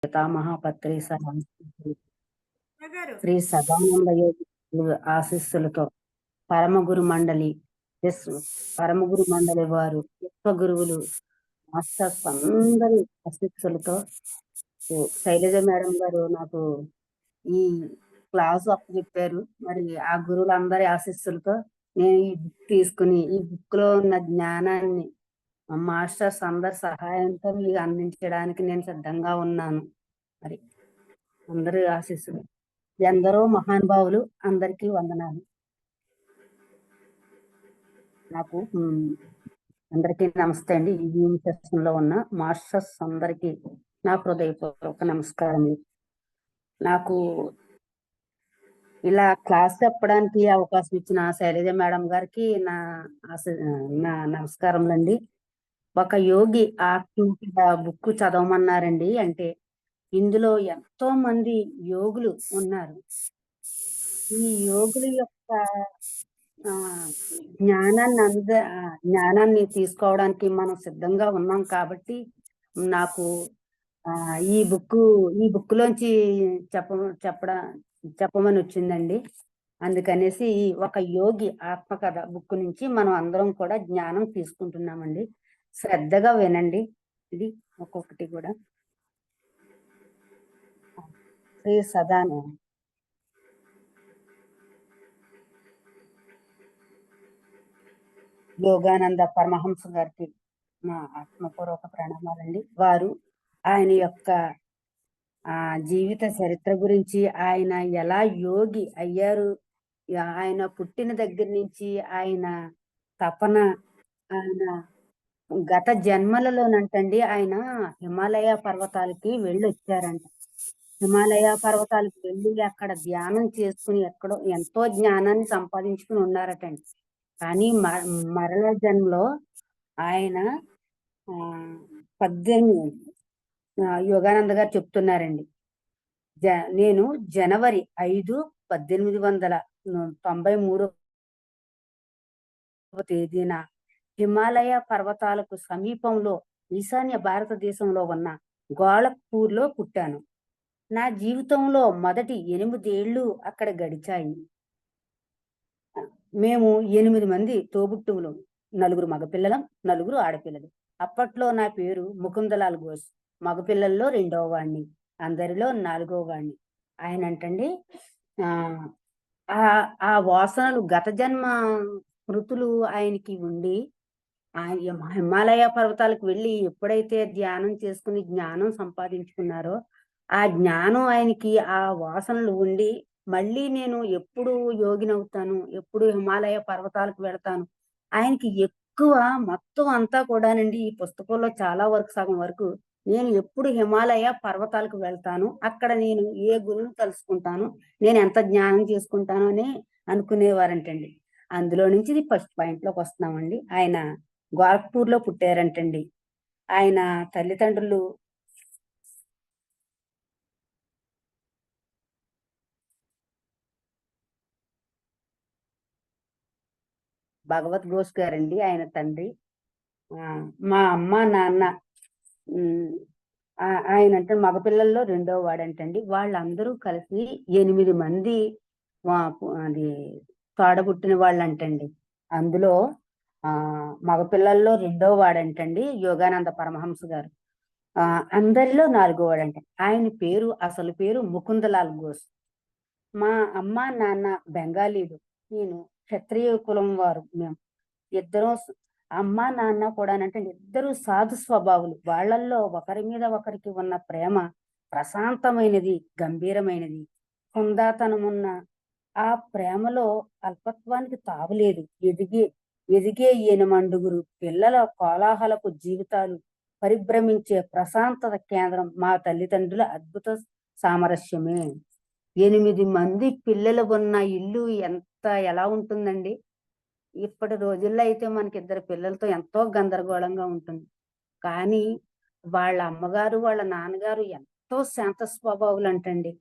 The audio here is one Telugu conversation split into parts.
పితామహపత్రి శ్రీ సదానంద యోగి ఆశీస్సులతో పరమగురు మండలి పరమగురు మండలి వారు విశ్వగురువులు మాస్టర్స్ అందరి ఆశీస్సులతో శైలజ మేడం గారు నాకు ఈ క్లాసు అప్పచెప్పారు. మరి ఆ గురువులందరి ఆశీస్సులతో నేను ఈ బుక్ తీసుకుని ఈ బుక్ లో ఉన్న జ్ఞానాన్ని మాస్టర్స్ అందరి సహాయంతో మీకు అందించడానికి నేను సిద్ధంగా ఉన్నాను. మరి అందరూ ఆశీస్సులు. ఎందరో మహానుభావులు అందరికీ వందనాలు. నాకు అందరికీ నమస్తే అండి. ఈ సెషన్ లో ఉన్న మాస్టర్స్ అందరికీ నా హృదయపూర్వక నమస్కారం. నాకు ఇలా క్లాస్ చెప్పడానికి అవకాశం ఇచ్చిన శైలజ మేడం గారికి నా నమస్కారములండి. ఒక యోగి ఆత్మ బుక్ చదవమన్నారండి. అంటే ఇందులో ఎంతో మంది యోగులు ఉన్నారు. ఈ యోగుల యొక్క జ్ఞానాన్ని తీసుకోవడానికి మనం సిద్ధంగా ఉన్నాం కాబట్టి నాకు ఈ బుక్ లోంచి చెప్పమని వచ్చిందండి. అందుకనేసి ఒక యోగి ఆత్మకథ బుక్ నుంచి మనం అందరం కూడా జ్ఞానం తీసుకుంటున్నామండి. శ్రద్ధగా వినండి. ఇది ఒక్కొక్కటి కూడా. శ్రీ యోగానంద పరమహంస గారికి నా ఆత్మపూర్వక ప్రణామాలండి. వారు ఆయన యొక్క జీవిత చరిత్ర గురించి, ఆయన ఎలా యోగి అయ్యారు, ఆయన పుట్టిన దగ్గర నుంచి ఆయన తపన, ఆయన గత జన్మలలోనంటండి ఆయన హిమాలయ పర్వతాలకి వెళ్ళొచ్చారంట. హిమాలయ పర్వతాలకు వెళ్ళి అక్కడ ధ్యానం చేసుకుని ఎక్కడో ఎంతో జ్ఞానాన్ని సంపాదించుకుని ఉన్నారటండి. కానీ మరణ జన్మలో ఆయన 18 యోగానంద గారు చెప్తున్నారండి. నేను జనవరి 5, 1893 తేదీన హిమాలయ పర్వతాలకు సమీపంలో ఈశాన్య భారతదేశంలో ఉన్న గోళఖ్పూర్ లో పుట్టాను. నా జీవితంలో మొదటి 8 ఏళ్ళు అక్కడ గడిచాయి. మేము 8 మంది తోబుట్టువులు, 4 మగపిల్లలం, 4 ఆడపిల్లలు. అప్పట్లో నా పేరు ముకుందలాల్ ఘోష్. మగపిల్లల్లో 2వ వాడిని, అందరిలో 4వ వాడిని. ఆయన అంటండి ఆ వాసనలు గత జన్మ స్మృతులు ఆయనకి ఉండి హిమాలయ పర్వతాలకు వెళ్ళి ఎప్పుడైతే ధ్యానం చేసుకుని జ్ఞానం సంపాదించుకున్నారో ఆ జ్ఞానం ఆయనకి ఆ వాసనలు ఉండి మళ్ళీ నేను ఎప్పుడు యోగినవుతాను, ఎప్పుడు హిమాలయ పర్వతాలకు వెళతాను, ఆయనకి ఎక్కువ మొత్తం అంతా కూడానండి ఈ పుస్తకంలో చాలా వరకు సగం వరకు నేను ఎప్పుడు హిమాలయ పర్వతాలకు వెళ్తాను, అక్కడ నేను ఏ గురువుని కలుసుకుంటాను, నేను ఎంత జ్ఞానం చేసుకుంటాను అని అనుకునేవారంటండి. అందులో నుంచి ఇది ఫస్ట్ పాయింట్ లోకి వస్తున్నామండి. ఆయన గోరఖ్పూర్ లో పుట్టారంటండి. ఆయన తల్లిదండ్రులు భగవత్ ఘోష్ గారండి ఆయన తండ్రి. మా అమ్మ నాన్న ఆయన అంటే మగపిల్లల్లో 2వ వాడంటండి. వాళ్ళందరూ కలిసి 8 మంది అది తోడబుట్టిన వాళ్ళు అంటండి. అందులో మగపిల్లల్లో 2వ వాడంటండి యోగానంద పరమహంస గారు. అందరిలో 4వ వాడంట. ఆయన పేరు అసలు పేరు ముకుందలాల్ ఘోష్. మా అమ్మ నాన్న బెంగాలీలు, నేను క్షత్రియ కులం వారు. మేము ఇద్దరు అమ్మ నాన్న కూడా అంటే ఇద్దరు సాధు స్వభావులు. వాళ్ళల్లో ఒకరి మీద ఒకరికి ఉన్న ప్రేమ ప్రశాంతమైనది, గంభీరమైనది, హుందాతనమున్న ఆ ప్రేమలో అల్పత్వానికి తావులేదు. ఎదిగే 8 పిల్లల కోలాహలపు జీవితాలు పరిభ్రమించే ప్రశాంతత కేంద్రం మా తల్లిదండ్రుల అద్భుత సామరస్యమే. 8 మంది పిల్లలు ఉన్న ఇల్లు ఎలా ఉంటుందండి? ఇప్పటి రోజుల్లో అయితే మనకి 2 పిల్లలతో ఎంతో గందరగోళంగా ఉంటుంది. కానీ వాళ్ళ అమ్మగారు, వాళ్ళ నాన్నగారు ఎంతో శాంత స్వభావులు అంటండి.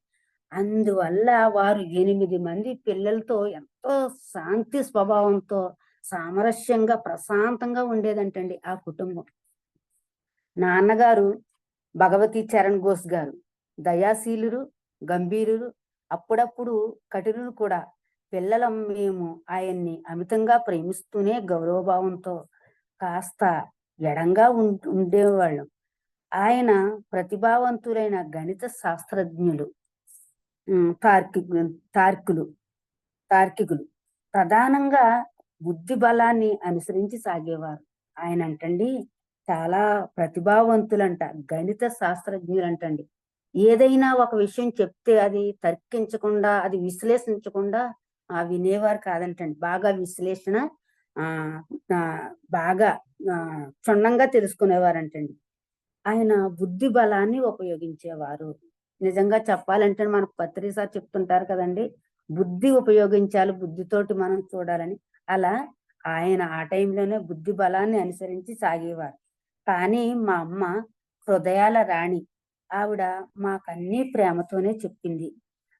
అందువల్ల వారు 8 మంది పిల్లలతో ఎంతో శాంతి స్వభావంతో సామరస్యంగా ప్రశాంతంగా ఉండేదంటండి ఆ కుటుంబం. నాన్నగారు భగవతి చరణ్ ఘోష్ గారు, దయాశీలురు, గంభీరులు, అప్పుడప్పుడు కఠినులు కూడా. పిల్లలం మేము ఆయన్ని అమితంగా ప్రేమిస్తూనే గౌరవభావంతో కాస్త ఎడంగా ఉండేవాళ్ళం. ఆయన ప్రతిభావంతులైన గణిత శాస్త్రజ్ఞులు, తార్కికు తార్కులు తార్కికులు ప్రధానంగా బుద్ధి బలాన్ని అనుసరించి సాగేవారు. ఆయన అంటండి చాలా ప్రతిభావంతులంట, గణిత శాస్త్రజ్ఞులంటండి. ఏదైనా ఒక విషయం చెప్తే అది తర్కించకుండా, అది విశ్లేషించకుండా వినేవారు కాదంటండి. బాగా విశ్లేషణ ఆ ఆ, బాగా క్షుణ్ణంగా తెలుసుకునేవారంటండి. ఆయన బుద్ధి బలాన్ని ఉపయోగించేవారు. నిజంగా చెప్పాలంటే మనకు పత్రి సార్ చెప్తుంటారు కదండి, బుద్ధి ఉపయోగించాలి, బుద్ధితోటి మనం చూడాలని. అలా ఆయన ఆ టైంలోనే బుద్ధి బలాన్ని అనుసరించి సాగేవారు. కానీ మా అమ్మ హృదయాల రాణి. ఆవిడ మాకన్నీ ప్రేమతోనే చెప్పింది.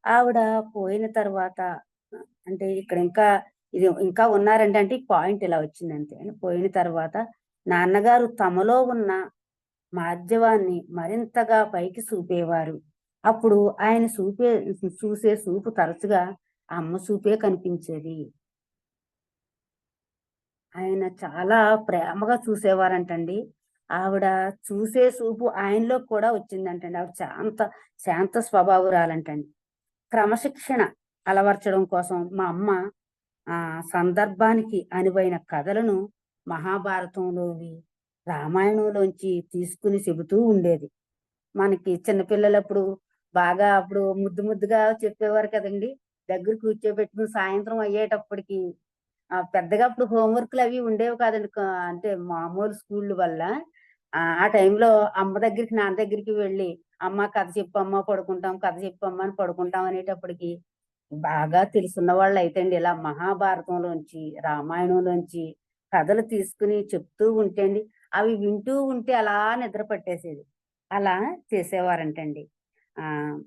ఆవిడ పోయిన తర్వాత అంటే ఇక్కడ ఇంకా ఇది ఇంకా ఉన్నారంటే అంటే ఈ పాయింట్ ఇలా వచ్చిందంతే. పోయిన తర్వాత నాన్నగారు తమలో ఉన్న మాధ్యవాన్ని మరింతగా పైకి చూపేవారు. అప్పుడు ఆయన చూసే చూపు తరచుగా అమ్మ చూపే కనిపించేది. ఆయన చాలా ప్రేమగా చూసేవారంటండి. ఆవిడ చూసే చూపు ఆయనలో కూడా వచ్చిందంటండి. ఆవిడ శాంత స్వభావురాలంటండి. క్రమశిక్షణ అలవర్చడం కోసం మా అమ్మ సందర్భానికి అనువైన కథలను మహాభారతంలోని, రామాయణంలోంచి తీసుకుని చెబుతూ ఉండేది. మనకి చిన్నపిల్లలప్పుడు బాగా అప్పుడు ముద్దు ముద్దుగా చెప్పేవారు కదండి. దగ్గర కూర్చోబెట్టుకుని సాయంత్రం అయ్యేటప్పటికి పెద్దగా అప్పుడు హోంవర్క్‌లు అవి ఉండేవి కాదండి. అంటే మామూలు స్కూల్ వల్ల. ఆ టైంలో అమ్మ దగ్గరికి, నాన్న దగ్గరికి వెళ్ళి, "అమ్మ కథ చెప్పమ్మా పడుకుంటాం, కథ చెప్పమ్మా" అని పడుకుంటాం అనేటప్పటికి బాగా తెలుసున్న వాళ్ళైతే అండి ఇలా మహాభారతంలోంచి, రామాయణంలోంచి కథలు తీసుకుని చెప్తూ ఉంటే అండి, అవి వింటూ ఉంటే అలా నిద్ర పట్టేసేది. అలా చేసేవారంటండి. ఆహ్,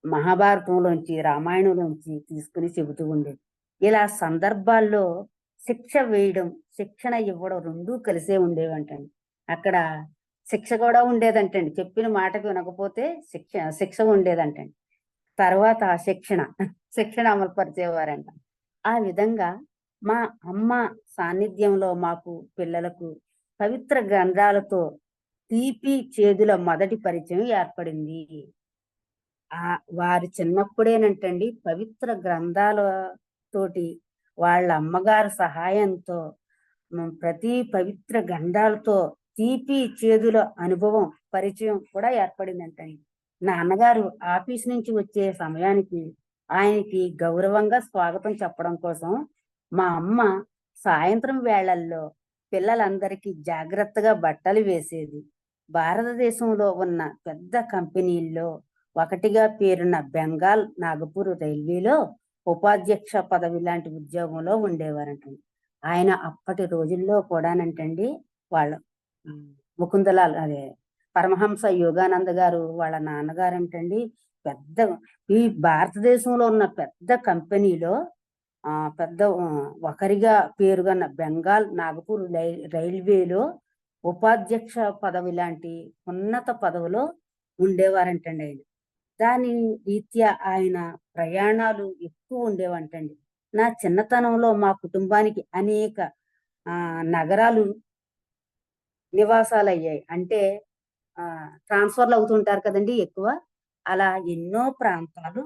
మహాభారతంలోంచి, రామాయణంలోంచి తీసుకుని చెబుతూ ఉండేది. ఇలా సందర్భాల్లో శిక్ష వేయడం, శిక్షణ ఇవ్వడం 2 కలిసే ఉండేవంటండి. అక్కడ శిక్ష కూడా ఉండేదంటండి. చెప్పిన మాటకు వినకపోతే శిక్ష ఉండేదంటండి. తర్వాత శిక్షణ, శిక్షణ అమలు పరిచేవారంట. ఆ విధంగా మా అమ్మ సాన్నిధ్యంలో మాకు పిల్లలకు పవిత్ర గ్రంథాలతో తీపి, చేదుల మొదటి పరిచయం ఏర్పడింది. వారి చిన్నప్పుడేనంటండి పవిత్ర గ్రంథాల తోటి వాళ్ళ అమ్మగారి సహాయంతో ప్రతి పవిత్ర గ్రంథాలతో తీపి, చేదుల అనుభవం, పరిచయం కూడా ఏర్పడిందంటండి. నాన్నగారు ఆఫీస్ నుంచి వచ్చే సమయానికి ఆయనకి గౌరవంగా స్వాగతం చెప్పడం కోసం మా అమ్మ సాయంత్రం వేళల్లో పిల్లలందరికీ జాగ్రత్తగా బట్టలు వేసేది. భారతదేశంలో ఉన్న పెద్ద కంపెనీల్లో ఒకటిగా పేరున్న బెంగాల్ నాగపూర్ రైల్వేలో ఉపాధ్యక్ష పదవి లాంటి ఉద్యోగంలో ఉండేవారంటండి. ఆయన అప్పటి రోజుల్లో కూడానంటండి వాళ్ళ ముకుందలాల్ అదే పరమహంస యోగానంద గారు వాళ్ళ నాన్నగారంటండి పెద్ద ఈ భారతదేశంలో ఉన్న పెద్ద కంపెనీలో పెద్ద ఒకరిగా పేరుగన్న బెంగాల్ నాగపూర్ రైల్వేలో ఉపాధ్యక్ష పదవి లాంటి ఉన్నత పదవిలో ఉండేవారంటండి ఆయన. దాని రీత్యా ఆయన ప్రయాణాలు ఎక్కువ ఉండేవంటండి. నా చిన్నతనంలో మా కుటుంబానికి అనేక నగరాలు నివాసాలయ్యాయి. అంటే ట్రాన్స్ఫర్‌లు అవుతుంటారు కదండీ ఎక్కువ. అలా ఎన్నో ప్రాంతాలు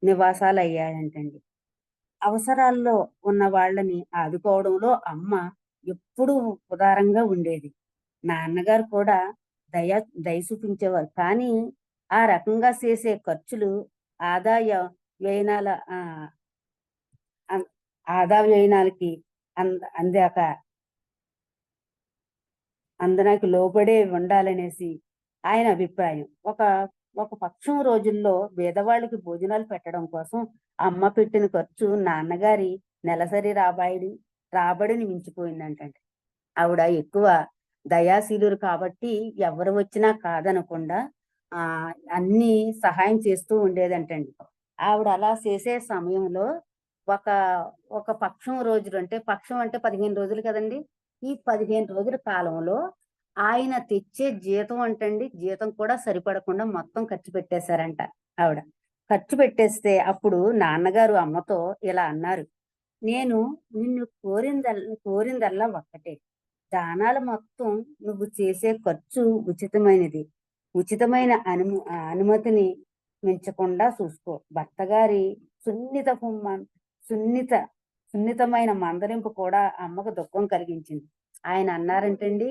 నివాసాలయ్యాయంటండి. అవసరాల్లో ఉన్న వాళ్ళని ఆదుకోవడంలో అమ్మ ఎప్పుడూ ఉదారంగా ఉండేది. నాన్నగారు కూడా దయ దయ చూపించేవారు. కానీ ఆ రకంగా చేసే ఖర్చులు ఆదాయ వ్యయనాల అన్ ఆదా వ్యయనాలకి అందాక అందరికి లోబడే ఉండాలనేసి ఆయన అభిప్రాయం. ఒక ఒక పక్షం రోజుల్లో పేదవాళ్ళకి భోజనాలు పెట్టడం కోసం అమ్మ పెట్టిన ఖర్చు నాన్నగారి నెలసరి రాబడిని మించిపోయిందంటండి. ఆవిడ ఎక్కువ దయాశీలురు కాబట్టి ఎవరు వచ్చినా కాదనకుండా అన్ని సహాయం చేస్తూ ఉండేదంటండి. ఆవిడ అలా చేసే సమయంలో ఒక ఒక పక్షం రోజులు అంటే పక్షం అంటే 15 రోజులు కదండి. ఈ 15 రోజుల కాలంలో ఆయన తెచ్చే జీతం అంటండి, జీతం కూడా సరిపడకుండా మొత్తం ఖర్చు పెట్టేశారంట ఆవిడ. ఖర్చు పెట్టేస్తే అప్పుడు నాన్నగారు అమ్మతో ఇలా అన్నారు. నేను నిన్ను కోరిందల్లా ఒక్కటే. దానాలు మొత్తం నువ్వు చేసే ఖర్చు ఉచితమైనది. ఉచితమైన అనుమతిని మించకుండా చూసుకో. భర్తగారి సున్నితపు మ- సున్నిత సున్నితమైన మందలింపు కూడా అమ్మకు దుఃఖం కలిగించింది. ఆయన అన్నారంటండి,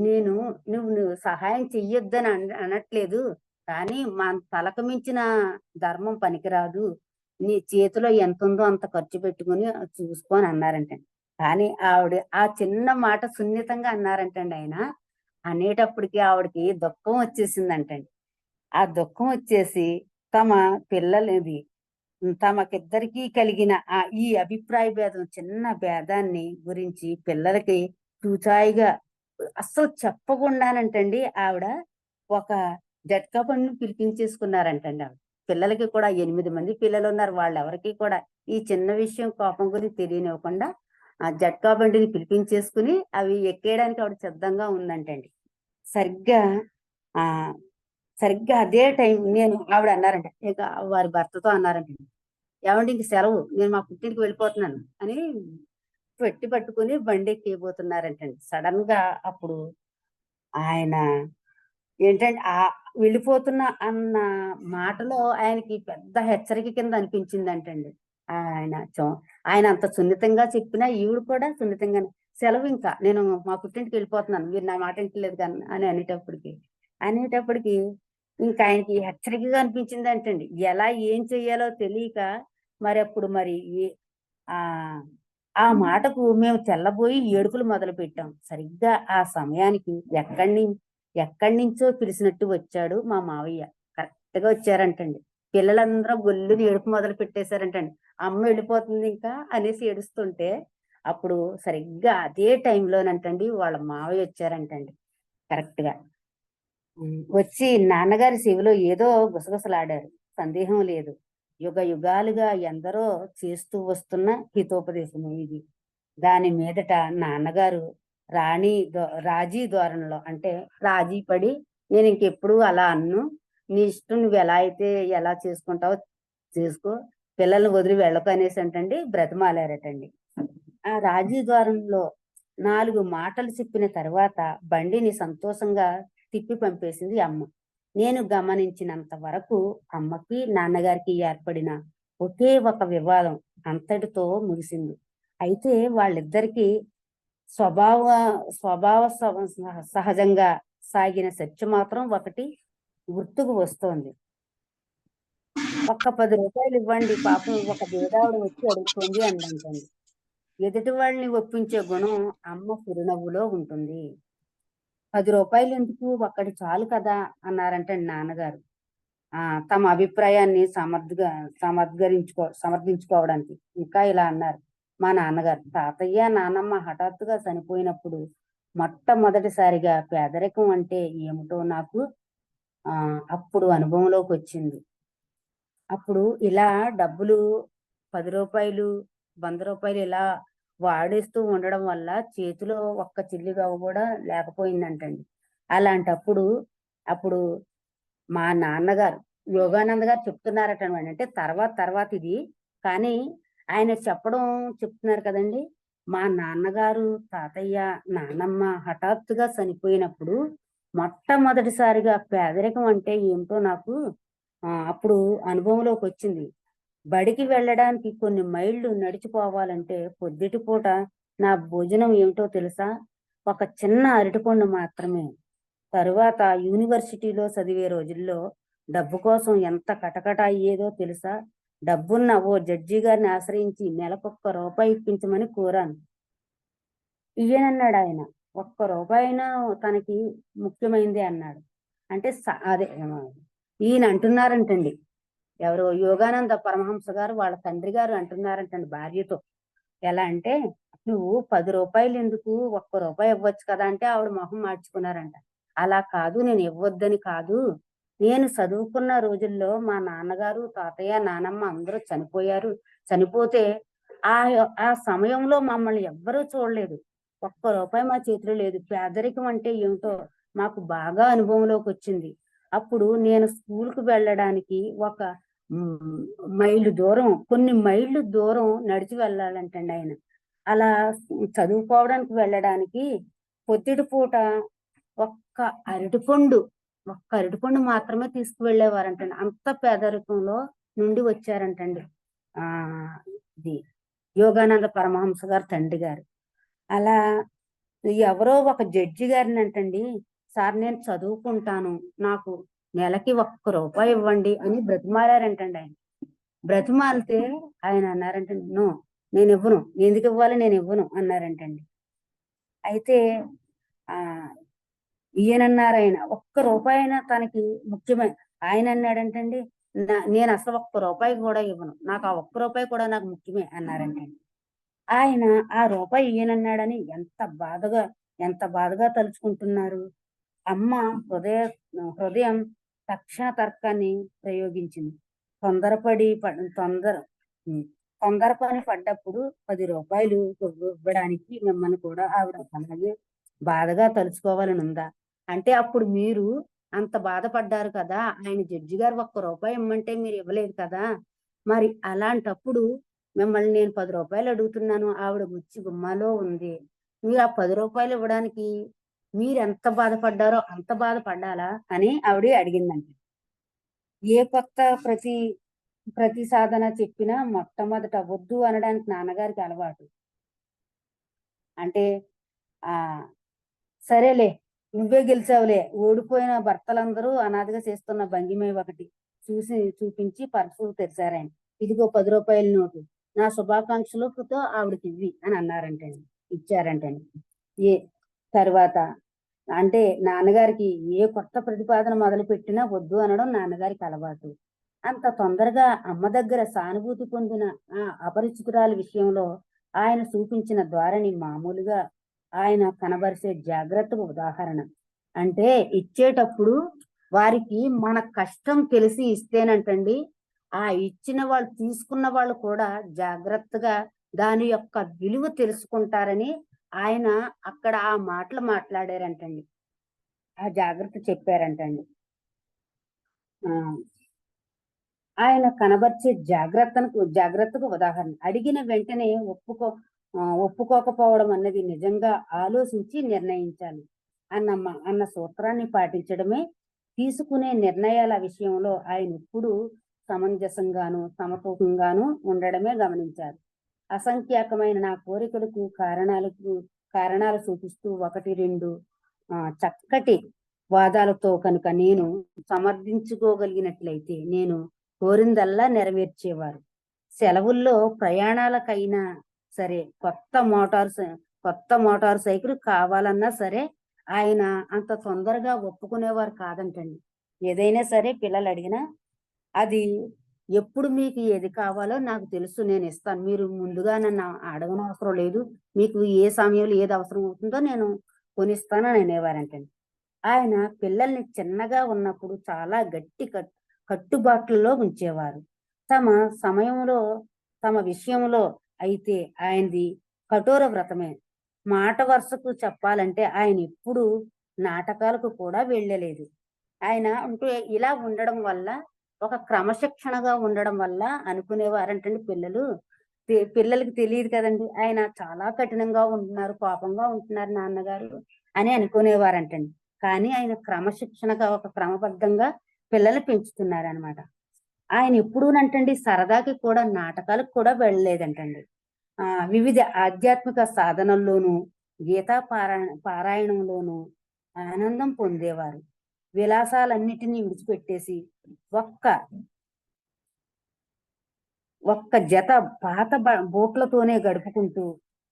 నేను నువ్వు సహాయం చెయ్యొద్దని అనట్లేదు, కానీ మా తలకు మించిన ధర్మం పనికిరాదు. నీ చేతిలో ఎంత ఉందో అంత ఖర్చు పెట్టుకుని చూసుకో అని అన్నారంటండి. కానీ ఆవిడ ఆ చిన్న మాట సున్నితంగా అన్నారంటండి ఆయన. అనేటప్పటికి ఆవిడకి దుఃఖం వచ్చేసిందంటండి. ఆ దుఃఖం వచ్చేసి తమ పిల్లలది తమకిద్దరికీ కలిగిన ఈ అభిప్రాయ భేదం, చిన్న భేదాన్ని గురించి పిల్లలకి చూచాయిగా అస్సలు చెప్పకుండానంటండి ఆవిడ ఒక జట్కా పనిని పిలిపించేసుకున్నారంటండి ఆవిడ. పిల్లలకి కూడా 8 మంది పిల్లలు ఉన్నారు. వాళ్ళెవరికి కూడా ఈ చిన్న విషయం కోపం గురించి తెలియనివ్వకుండా ఆ జట్కా బండిని పిలిపించేసుకుని అవి ఎక్కేయడానికి ఆవిడ సిద్ధంగా ఉందంటండి. సరిగ్గా ఆ సరిగ్గా అదే టైం నేను ఆవిడ అన్నారంట, ఇక వారి భర్తతో అన్నారంట, ఏమండి ఇంక సెలవు, నేను మా పుట్టింటికి వెళ్ళిపోతున్నాను అని పెట్టి పట్టుకుని బండి ఎక్కిపోతున్నారంటండి. సడన్ గా అప్పుడు ఆయన ఏంటంటే వెళ్ళిపోతున్న అన్న మాటలో ఆయనకి పెద్ద హెచ్చరిక కింద అనిపించిందంటండి. ఆయన ఆయన అంత సున్నితంగా చెప్పినా ఈవిడ కూడా సున్నితంగానే, సెలవు ఇంకా నేను మా పుట్టింటికి వెళ్ళిపోతున్నాను, మీరు నా మాట వింటలేదు కానీ అని అనేటప్పటికి ఇంకా ఆయనకి హెచ్చరికగా అనిపించిందంటండి. ఎలా ఏం చెయ్యాలో తెలియక మరి అప్పుడు మరి ఆ ఆ మాటకు మేము తెల్లబోయి ఏడుపులు మొదలు పెట్టాం. సరిగ్గా ఆ సమయానికి ఎక్కడి నుంచో పిలిచినట్టు వచ్చాడు మా మావయ్య. కరెక్ట్ గా వచ్చారంటండి. పిల్లలందరూ గొల్లుని ఏడుపు మొదలు పెట్టేశారంటండి. అమ్మ వెళ్ళిపోతుంది ఇంకా అనేసి ఏడుస్తుంటే అప్పుడు సరిగ్గా అదే టైంలోనంటండి వాళ్ళ మావయ్య వచ్చారంటండి. కరెక్ట్ గా వచ్చి నాన్నగారి చెవిలో ఏదో గుసగుసలాడారు. సందేహం లేదు, యుగ యుగాలుగా ఎందరో చేస్తూ వస్తున్న హితోపదేశము ఇది. దాని మీదట నాన్నగారు రాజీ ధోరణిలో, అంటే రాజీ పడి, నేను ఇంకెప్పుడు అలా అన్ను, నీ ఇష్టం, నువ్వు ఎలా అయితే ఎలా చేసుకుంటావో చేసుకో, పిల్లల్ని వదిలి వెళ్ళకు అనేసి అంటండి బ్రతిమాలారటండి. ఆ రాజీ ధోరణిలో 4 మాటలు చెప్పిన తర్వాత బండిని సంతోషంగా తిప్పి పంపేసింది అమ్మ. నేను గమనించినంత వరకు అమ్మకి నాన్నగారికి ఏర్పడిన ఒకే ఒక వివాదం అంతటితో ముగిసింది. అయితే వాళ్ళిద్దరికీ స్వభావ స్వభావ సహజంగా సాగిన చర్చ మాత్రం ఒకటి గుర్తుకు వస్తోంది. ఒక్క 10 రూపాయలు ఇవ్వండి, పాపం ఒక బీదావిడ వచ్చి అడుగుతుంది అందంటండి. ఎదుటి వాళ్ళని ఒప్పించే గుణం అమ్మ చిరునవ్వులో ఉంటుంది. 10 రూపాయలు ఎందుకు, ఒక్కటి చాలు కదా అన్నారంటండి నాన్నగారు. ఆ తమ అభిప్రాయాన్ని సమర్థించుకోవడానికి. ఇంకా ఇలా అన్నారు మా నాన్నగారు, తాతయ్య నాన్నమ్మ హఠాత్తుగా చనిపోయినప్పుడు మొట్టమొదటిసారిగా పేదరికం అంటే ఏమిటో నాకు అప్పుడు అనుభవంలోకి వచ్చింది. అప్పుడు ఇలా డబ్బులు 10 రూపాయలు, 100 రూపాయలు ఇలా వాడేస్తూ ఉండడం వల్ల చేతిలో ఒక్క చిల్లిగవ్వ కూడా లేకపోయిందంటండి. అలాంటప్పుడు అప్పుడు మా నాన్నగారు యోగానంద గారు చెప్తున్నారట అనమాట. అంటే తర్వాత ఇది, కానీ ఆయన చెప్తున్నారు కదండి. మా నాన్నగారు, తాతయ్య, నాన్నమ్మ హఠాత్తుగా చనిపోయినప్పుడు మొట్టమొదటిసారిగా పేదరికం అంటే ఏమిటో నాకు అప్పుడు అనుభవంలోకి వచ్చింది. బడికి వెళ్ళడానికి కొన్ని మైళ్ళు నడిచిపోవాలంటే పొద్దుటిపూట నా భోజనం ఏమిటో తెలుసా? ఒక చిన్న అరటిపండు మాత్రమే. తరువాత యూనివర్సిటీలో చదివే రోజుల్లో డబ్బు కోసం ఎంత కటకట అయ్యేదో తెలుసా? డబ్బున్న ఓ జడ్జి గారిని ఆశ్రయించి నెలకొక్క రూపాయి ఇప్పించమని కోరాను. ఇయ్యనన్నాడు ఆయన. ఒక్క రూపాయినా తనకి ముఖ్యమైంది అన్నాడు. అంటే అదే ఈయన అంటున్నారంటండి, ఎవరో యోగానంద పరమహంస గారు వాళ్ళ తండ్రి గారు అంటున్నారంటండి భార్యతో. ఎలా అంటే, నువ్వు 10 రూపాయలు ఎందుకు, ఒక్క రూపాయి ఇవ్వచ్చు కదా అంటే ఆవిడ మొహం మార్చుకున్నారంట. అలా కాదు, నేను ఇవ్వొద్దని కాదు, నేను చదువుకున్న రోజుల్లో మా నాన్నగారు, తాతయ్య, నానమ్మ అందరూ చనిపోయారు. చనిపోతే ఆ ఆ సమయంలో మమ్మల్ని ఎవ్వరూ చూడలేదు. ఒక్క రూపాయి మా చేతిలో లేదు. పేదరికం అంటే ఏమిటో మాకు బాగా అనుభవంలోకి వచ్చింది. అప్పుడు నేను స్కూల్‌కి వెళ్ళడానికి ఒక హ్మ్, మైలు దూరం, కొన్ని మైళ్ళు దూరం నడిచి వెళ్ళాలంటండి ఆయన. అలా చదువుకోవడానికి వెళ్ళడానికి పొద్దుటి పూట ఒక్క అరటిపండు, ఒక్క అరటిపండు మాత్రమే తీసుకువెళ్ళేవారంటండి. అంత పేదరికంలో నుండి వచ్చారంటండి. ఆహ్, ఇది యోగానంద పరమహంస గారి తండ్రి గారు. అలా ఎవరో ఒక జడ్జి గారినంటండి, "సార్ నేను చదువుకుంటాను. నాకు నెలకి ఒక్క రూపాయి ఇవ్వండి" అని బ్రతిమాలారంటండి ఆయన. బ్రతిమాలితే ఆయన అన్నారంటండి, "నో, నేనివ్వను. ఎందుకివ్వాలి? నేనివ్వను" అన్నారంటండి. అయితే ఆహ్, ఈయనన్నారాయన, "ఒక్క రూపాయైనా తనకి ముఖ్యమే." ఆయనన్నాడంటండి, నేనసలు ఒక్క రూపాయి కూడా ఇవ్వను. నాకు ఆ ఒక్క రూపాయి కూడా నాకు ముఖ్యమే" అన్నారంటండి. ఆయన ఆ రూపాయి ఇయ్యనన్నాడని ఎంత బాధగా తలుచుకుంటున్నారు. అమ్మ హృదయ హృదయం తక్షణ తర్కాన్ని ప్రయోగించింది. తొందరపడి ప తొందర హ్మ్. తొందర పని పడ్డప్పుడు రూ. 10 ఇవ్వడానికి మిమ్మల్ని కూడా ఆవిడ అలాగే బాధగా తలుచుకోవాలనుందా? అంటే అప్పుడు మీరు అంత బాధపడ్డారు కదా! ఆయన జడ్జి గారు ఒక్క రూపాయి ఇమ్మంటే మీరు ఇవ్వలేదు కదా! మరి అలాంటప్పుడు మిమ్మల్ని నేను రూ. 10 అడుగుతున్నాను. ఆవిడ వచ్చి గుమ్మాలో ఉంది. మీరు ఆ రూ. 10 ఇవ్వడానికి మీరెంత బాధపడ్డారో అంత బాధపడ్డాలా అని ఆవిడ అడిగిందంట. ఏ కొత్త ప్రతి సాధన చెప్పినా మొట్టమొదట వద్దు అనడానికి నాన్నగారికి అలవాటు. అంటే ఆహ్, సరేలే, నువ్వే గెలిచావులే. ఓడిపోయిన భర్తలందరూ అనాథగా చేస్తున్న భంగిమే ఒకటి చూపించి పర్సు తెరిచారాయన. ఇదిగో రూ. 10 నోటు. నా శుభాకాంక్షలుతో ఆవిడకివ్వి అని అన్నారంటండి. ఇచ్చారంటండి. ఏ తర్వాత అంటే నాన్నగారికి ఏ కొత్త ప్రతిపాదన మొదలుపెట్టినా వద్దు అనడం నాన్నగారికి అలవాటు. అంత తొందరగా అమ్మ దగ్గర సానుభూతి పొందిన ఆ అపరిచితురాలి విషయంలో ఆయన చూపించిన ధోరణి మామూలుగా ఆయన కనబరిచే జాగ్రత్తకు ఉదాహరణ. అంటే ఇచ్చేటప్పుడు వారికి మన కష్టం తెలిసి ఇస్తేనంటండి, ఆ ఇచ్చిన వాళ్ళు తీసుకున్న వాళ్ళు కూడా జాగ్రత్తగా దాని యొక్క విలువ తెలుసుకుంటారని ఆయన అక్కడ ఆ మాటలు మాట్లాడారంటండి. ఆ జాగ్రత్త చెప్పారంటండి. ఆ! ఆయన కనబరిచే జాగ్రత్తకు ఉదాహరణ. అడిగిన వెంటనే ఒప్పుకోకపోవడం అన్నది నిజంగా ఆలోచించి నిర్ణయించాలి అన్న సూత్రాన్ని పాటించడమే, తీసుకునే నిర్ణయాల విషయంలో ఆయనెప్పుడూ సమంజసంగాను, సమతూకంగాను ఉండడమే గమనించారు. అసంఖ్యాకమైన నా కోరికలకు కారణాలు చూపిస్తూ 1, 2 చక్కటి వాదాలతో కనుక నేను సమర్థించుకోగలిగినట్లయితే నేను కోరిందల్లా నెరవేర్చేవారు. సెలవుల్లో ప్రయాణాలకైనా సరే, కొత్త మోటారు సైకిల్ కావాలన్నా సరే, ఆయన అంత తొందరగా ఒప్పుకునేవారు కాదంటండి. ఏదైనా సరే పిల్లలడిగినా, అది ఎప్పుడు మీకు ఏది కావాలో నాకు తెలుసు, నేనిస్తాను. మీరు ముందుగా నన్ను అడగనవసరం లేదు. మీకు ఏ సమయంలో ఏది అవసరం అవుతుందో నేను కొనిస్తానని అనేవారంటండి. ఆయన పిల్లల్ని చిన్నగా ఉన్నప్పుడు చాలా గట్టి కట్టుబాట్లలో ఉంచేవారు. తమ సమయంలో తమ విషయంలో అయితే ఆయనది కఠోర వ్రతమే. మాట వరుసకు చెప్పాలంటే ఆయనెప్పుడూ నాటకాలకు కూడా వెళ్ళలేదు. ఆయన అంటే ఇలా ఉండడం వల్ల, ఒక క్రమశిక్షణగా ఉండడం వల్ల అనుకునేవారంటండి పిల్లలు. పిల్లలకి తెలీదు కదండీ! ఆయన చాలా కఠినంగా ఉంటున్నారు, కోపంగా ఉంటున్నారు నాన్నగారు అని అనుకునేవారంటండి. కానీ ఆయన క్రమశిక్షణగా, ఒక క్రమబద్ధంగా పిల్లల్ని పెంచుతున్నారనమాట. ఆయన ఎప్పుడూనంటండి సరదాకి కూడా, నాటకాలకు కూడా వెళ్ళలేదంటండి. వివిధ ఆధ్యాత్మిక సాధనల్లోనూ, పారాయణంలోనూ ఆనందం పొందేవారు. విలాసాలన్నిటినీ విడిచిపెట్టేసి ఒక్క ఒక్క జత పాత బూట్లతోనే గడుపుకుంటూ,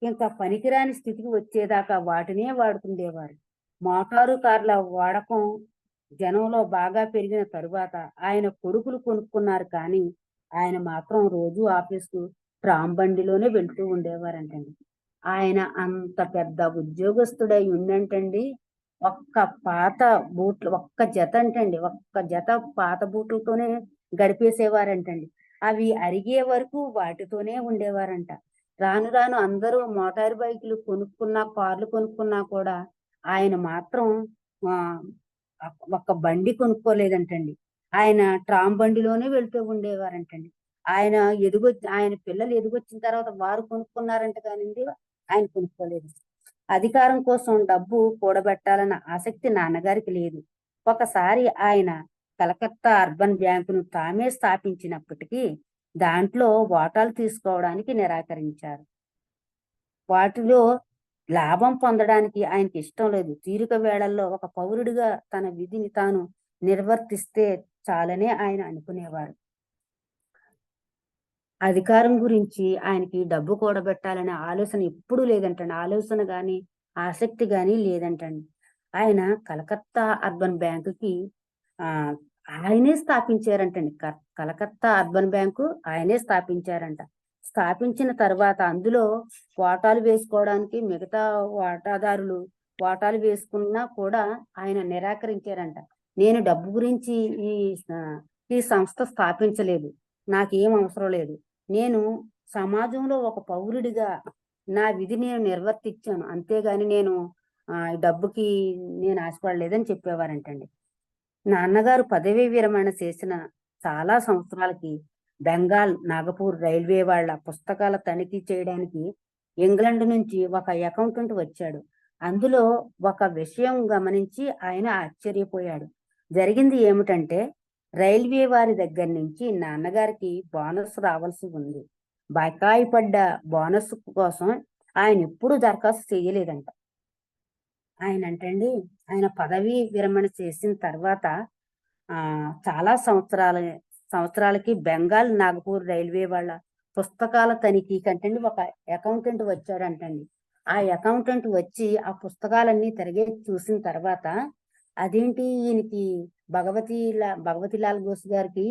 ఇంకా పనికిరాని స్థితికి వచ్చేదాకా వాటినే వాడుతుండేవారు. మోటారు కార్ల వాడకం జనంలో బాగా పెరిగిన తరువాత ఆయన కొడుకులు కొనుక్కున్నారు కానీ, ఆయన మాత్రం రోజూ ఆఫీస్‌కు ట్రామ్ బండిలోనే వెళ్తూ ఉండేవారంటండి. ఆయన అంత పెద్ద ఉద్యోగస్తుడై ఉండంటండి, ఒక్క పాత ఒక్క జత పాత బూట్లతోనే గడిపేసేవారంటండి. అవి అరిగే వరకు వాటితోనే ఉండేవారంట. రాను రాను అందరూ మోటార్ బైకులు కొనుక్కున్నా, కార్లు కొనుక్కున్నా కూడా ఆయన మాత్రం ఆ, ఒక్క బండి కొనుక్కోలేదంటండి. ఆయన ట్రామ్ బండిలోనే వెళ్తూ ఉండేవారంటండి. ఆయన ఆయన పిల్లలు ఎదిగొచ్చిన తర్వాత వారు కొనుక్కున్నారంట కానిండి, ఆయన కొనుక్కోలేదు. అధికారం కోసం డబ్బు కూడబెట్టాలన్న ఆసక్తి నాన్నగారికి లేదు. ఒకసారి ఆయన కలకత్తా అర్బన్ బ్యాంకును తామే స్థాపించినప్పటికీ దాంట్లో వాటాలు తీసుకోవడానికి నిరాకరించారు. వాటిలో లాభం పొందడానికి ఆయనకి ఇష్టం లేదు. తీరిక వేళల్లో ఒక పౌరుడిగా తన విధిని తాను నిర్వర్తిస్తే చాలనే ఆయన అనుకునేవారు. అధికారం గురించి ఆయనకి డబ్బు కూడబెట్టాలనే ఆలోచన ఎప్పుడూ లేదంటండి. ఆలోచన గాని, ఆసక్తి గాని లేదంటండి. ఆయన కలకత్తా అర్బన్ బ్యాంకుకి ఆహ్, ఆయనే స్థాపించారంటండి. కలకత్తా అర్బన్ బ్యాంకు ఆయనే స్థాపించారంట. స్థాపించిన తర్వాత అందులో వాటాలు వేసుకోవడానికి మిగతా వాటాదారులు వాటాలు వేసుకున్నా కూడా ఆయన నిరాకరించారంట. నేను డబ్బు గురించి ఈ ఈ సంస్థ స్థాపించలేదు. నాకేం అవసరం లేదు. నేను సమాజంలో ఒక పౌరుడిగా నా విధి నేను నిర్వర్తించాను. అంతేగాని నేను డబ్బుకి నేను ఆశపడలేదని చెప్పేవారంటండి. నాన్నగారు పదవీ విరమణ చేసిన చాలా సంవత్సరాలకి బెంగాల్, నాగపూర్ రైల్వే వాళ్ళ పుస్తకాల తనిఖీ చేయడానికి ఇంగ్లాండ్ నుంచి ఒక అకౌంటెంట్ వచ్చాడు. అందులో ఒక విషయం గమనించి ఆయన ఆశ్చర్యపోయాడు. జరిగింది ఏమిటంటే రైల్వే వారి దగ్గర నుంచి నాన్నగారికి బోనస్ రావాల్సి ఉంది. బకాయి పడ్డ బోనస్ కోసం ఆయన ఎప్పుడూ దరఖాస్తు చేయలేదంట. ఆయన పదవీ విరమణ చేసిన తర్వాత చాలా సంవత్సరాలకి బెంగాల్, నాగపూర్ రైల్వే వాళ్ళ పుస్తకాల తనిఖీకి అంటండి ఒక అకౌంటెంట్ వచ్చాడంటండి. ఆ అకౌంటెంట్ వచ్చి ఆ పుస్తకాలన్నీ తిరిగేసి చూసిన తర్వాత అదేంటి ఈయనకి భగవతిలాల్ బోస్ గారికి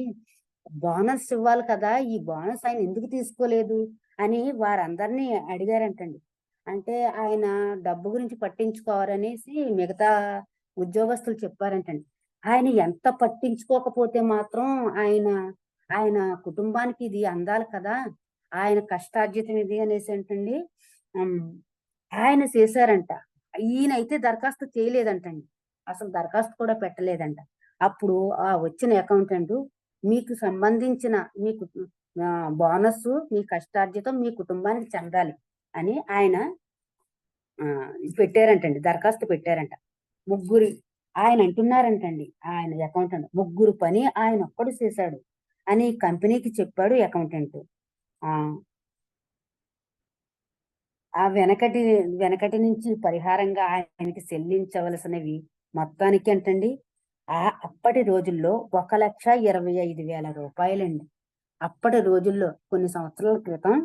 బోనస్ ఇవ్వాలి కదా! ఈ బోనస్ ఆయన ఎందుకు తీసుకోలేదు అని వారందరినీ అడిగారంటండి. అంటే ఆయన డబ్బు గురించి పట్టించుకోరనేసి మిగతా ఉద్యోగస్తులు చెప్పారంటండి. ఆయన ఎంత పట్టించుకోకపోతే మాత్రం ఆయన, ఆయన కుటుంబానికి ఇది అందాలి కదా! ఆయన కష్టార్జితం ఇది అనేసంటండి. హ్మ్. ఆయన చేశారంట. ఈయనైతే దరఖాస్తు చేయలేదంటండి. అసలు దరఖాస్తు కూడా పెట్టలేదంట. అప్పుడు ఆ వచ్చిన అకౌంటెంటు మీకు సంబంధించిన మీకు బోనస్సు మీ కష్టార్జితం మీ కుటుంబానికి చెందాలి అని ఆయన పెట్టారంటండి. దరఖాస్తు పెట్టారంట. ముగ్గురి ఆయన అంటున్నారంటండి. ఆయన అకౌంటెంట్ ముగ్గురు పని ఆయన ఒక్కడు చేశాడు అని కంపెనీకి చెప్పాడు అకౌంటెంట్. ఆ ఆ వెనకటి నుంచి పరిహారంగా ఆయనకి చెల్లించవలసినవి మొత్తానికి అంటండి అప్పటి రోజుల్లో 1,25,000 రూపాయలండి. అప్పటి రోజుల్లో కొన్ని సంవత్సరాల క్రితం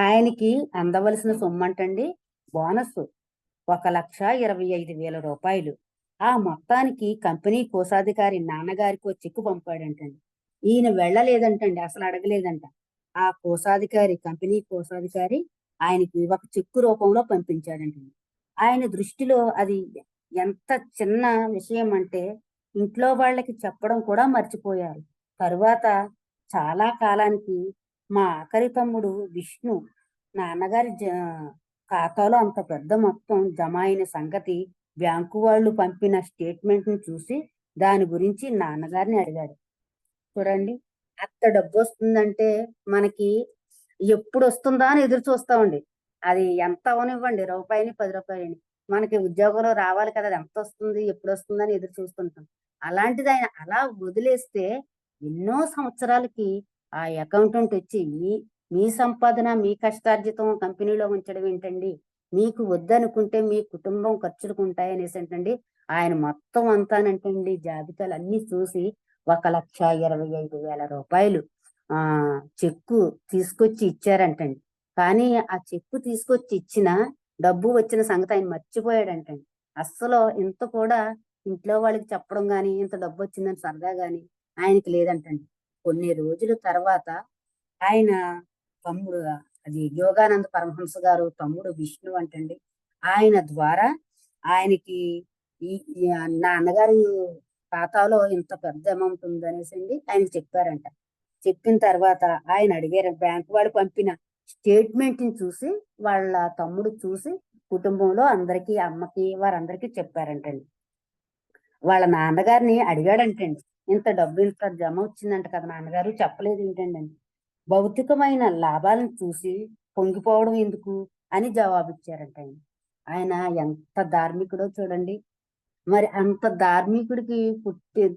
ఆయనకి అందవలసిన సొమ్ము అంటండి బోనస్ 1,25,000 రూపాయలు. ఆ మొత్తానికి కంపెనీ కోశాధికారి నాన్నగారికి ఓ చెక్కు పంపాడంటండి. ఈయన వెళ్ళలేదంటండి, అసలు అడగలేదంట. ఆ కంపెనీ కోశాధికారి ఆయనకి ఒక చెక్కు రూపంలో పంపించాడంటండి. ఆయన దృష్టిలో అది ఎంత చిన్న విషయం అంటే ఇంట్లో వాళ్ళకి చెప్పడం కూడా మర్చిపోయారు. తరువాత చాలా కాలానికి మా ఆఖరి తమ్ముడు విష్ణు నాన్నగారి ఖాతాలో అంత పెద్ద మొత్తం జమ అయిన సంగతి బ్యాంకు వాళ్ళు పంపిన స్టేట్మెంట్ ని చూసి దాని గురించి నాన్నగారిని అడిగాడు. చూడండి, అంత డబ్బు వస్తుందంటే మనకి ఎప్పుడు వస్తుందా అని ఎదురు చూస్తామండి. అది ఎంత అవనివ్వండి, రూపాయిని 10 రూపాయలని మనకి ఉద్యోగంలో రావాలి కదా, అది ఎంత వస్తుంది ఎప్పుడు వస్తుందని ఎదురు చూస్తుంటాం. అలాంటిది ఆయన అలా వదిలేస్తే ఎన్నో సంవత్సరాలకి ఆ అకౌంటెంట్ వచ్చి మీ మీ సంపాదన మీ కష్టార్జితం కంపెనీలో ఉంచడం ఏంటండి, మీకు వద్దనుకుంటే మీ కుటుంబం ఖర్చులకు ఉంటాయి అనేసి అంటండి ఆయన మొత్తం అంతానంటండి జాబితాలు అన్ని చూసి 1,25,000 రూపాయలు ఆ చెక్కు తీసుకొచ్చి ఇచ్చారంటండి. కానీ ఆ చెక్కు తీసుకొచ్చి ఇచ్చిన డబ్బు వచ్చిన సంగతి ఆయన మర్చిపోయాడంటండి. అస్సలు ఇంత కూడా ఇంట్లో వాళ్ళకి చెప్పడం గాని ఇంత డబ్బు వచ్చిందని సరదా గాని ఆయనకి లేదంటండి. కొన్ని రోజుల తర్వాత ఆయన తమ్ముడు అది యోగానంద పరమహంస గారు తమ్ముడు విష్ణు అంటండి. ఆయన ద్వారా ఆయనకి ఈ ఈ నాన్నగారి ఖాతాలో ఇంత పెద్ద అమౌంట్ ఉందనేసి అండి ఆయనకి చెప్పారంట. చెప్పిన తర్వాత ఆయన అడిగారు బ్యాంకు వాళ్ళు పంపిన స్టేట్మెంట్ ని చూసి వాళ్ళ తమ్ముడు చూసి కుటుంబంలో అందరికీ అమ్మకి వారందరికీ చెప్పారంటండి. వాళ్ళ నాన్నగారిని అడిగాడంటండి. ఇంత డబ్బు ఇంత జమ వచ్చిందంట కదా నాన్నగారు, చెప్పలేదు ఏంటండి అని. భౌతికమైన లాభాలను చూసి పొంగిపోవడం ఎందుకు అని జవాబిచ్చారంటండి. ఆయన ఎంత ధార్మికుడో చూడండి. మరి అంత ధార్మికుడికి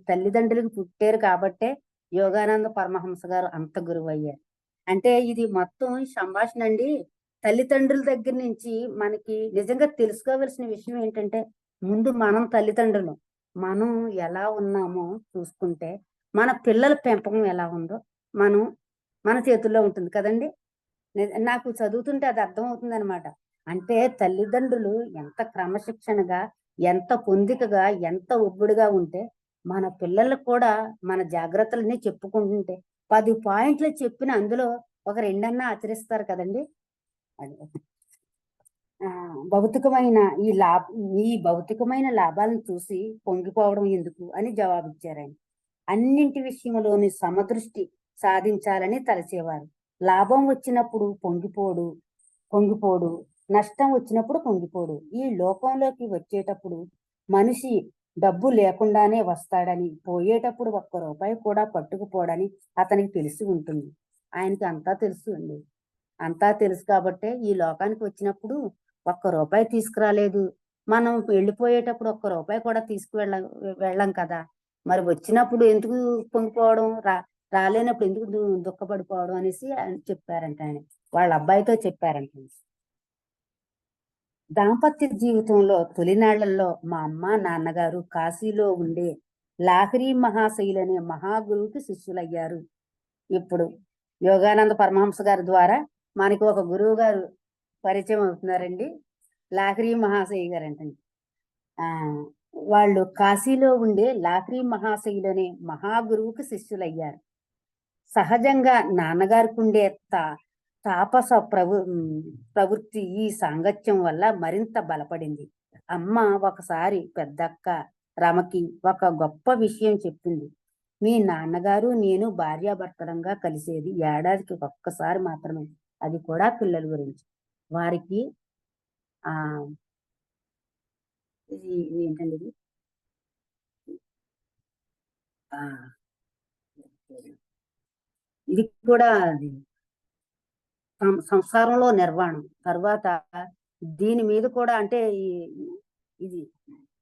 తల్లిదండ్రులకి పుట్టారు కాబట్టే యోగానంద పరమహంస గారు అంత గురువయ్యారు. అంటే ఇది మొత్తం సంభాషణ అండి. తల్లిదండ్రుల దగ్గర నుంచి మనకి నిజంగా తెలుసుకోవలసిన విషయం ఏంటంటే, ముందు మనం తల్లిదండ్రులు మనం ఎలా ఉన్నామో చూసుకుంటే మన పిల్లల పెంపకం ఎలా ఉందో మనం మన చేతుల్లో ఉంటుంది కదండి. నాకు చదువుతుంటే అది అర్థమవుతుంది అనమాట. అంటే తల్లిదండ్రులు ఎంత క్రమశిక్షణగా, ఎంత పొందికగా, ఎంత ఒబ్బుడుగా ఉంటే మన పిల్లలకు కూడా మన జాగ్రత్తలన్నీ చెప్పుకుంటుంటే 10 పాయింట్లు చెప్పిన అందులో ఒక రెండన్నా ఆచరిస్తారు కదండి. అది ఆ భౌతికమైన ఈ భౌతికమైన లాభాలను చూసి పొంగిపోవడం ఎందుకు అని జవాబిచ్చారాయన. అన్నింటి విషయంలోని సమదృష్టి సాధించాలని తలచేవారు. లాభం వచ్చినప్పుడు పొంగిపోడు, నష్టం వచ్చినప్పుడు పొంగిపోడు. ఈ లోకంలోకి వచ్చేటప్పుడు మనిషి డబ్బు లేకుండానే వస్తాడని, పోయేటప్పుడు ఒక్క రూపాయి కూడా పట్టుకుపోడని అతనికి తెలిసి ఉంటుంది. ఆయనకి అంతా తెలుసు అండి. అంతా తెలుసు కాబట్టే ఈ లోకానికి వచ్చినప్పుడు ఒక్క రూపాయి తీసుకురాలేదు. మనం వెళ్ళిపోయేటప్పుడు ఒక్క రూపాయి కూడా వెళ్ళం కదా. మరి వచ్చినప్పుడు ఎందుకు పొంగిపోవడం, రాలేనప్పుడు ఎందుకు దుఃఖపడిపోవడం అనేసి ఆయన చెప్పారంట ఆయన. వాళ్ళ అబ్బాయితో చెప్పారంట. దాంపత్య జీవితంలో తొలినాళ్లలో మా అమ్మ నాన్నగారు కాశీలో ఉండే లాహిరి మహాశయులనే మహాగురువుకి శిష్యులయ్యారు. ఇప్పుడు యోగానంద పరమహంస గారి ద్వారా మనకి ఒక గురువు గారు పరిచయం అవుతున్నారండి. లాహిరి మహాశయ గారు అంటండి. ఆ వాళ్ళు కాశీలో ఉండే లాహిరి మహాశయులనే మహాగురువుకి శిష్యులయ్యారు. సహజంగా నాన్నగారికి ఉండే తాపస ప్రవృత్తి ఈ సాంగత్యం వల్ల మరింత బలపడింది. అమ్మ ఒకసారి పెద్దక్క రమకి ఒక గొప్ప విషయం చెప్పింది. మీ నాన్నగారు నేను భార్యాభర్తలంగా కలిసేది ఏడాదికి ఒక్కసారి మాత్రమే, అది కూడా పిల్లల గురించి. వారికి ఆ ఇది ఏంటండి ఇది ఆ ఇది కూడా అది సంసారంలో నిర్వాణం తర్వాత దీని మీద కూడా అంటే ఇది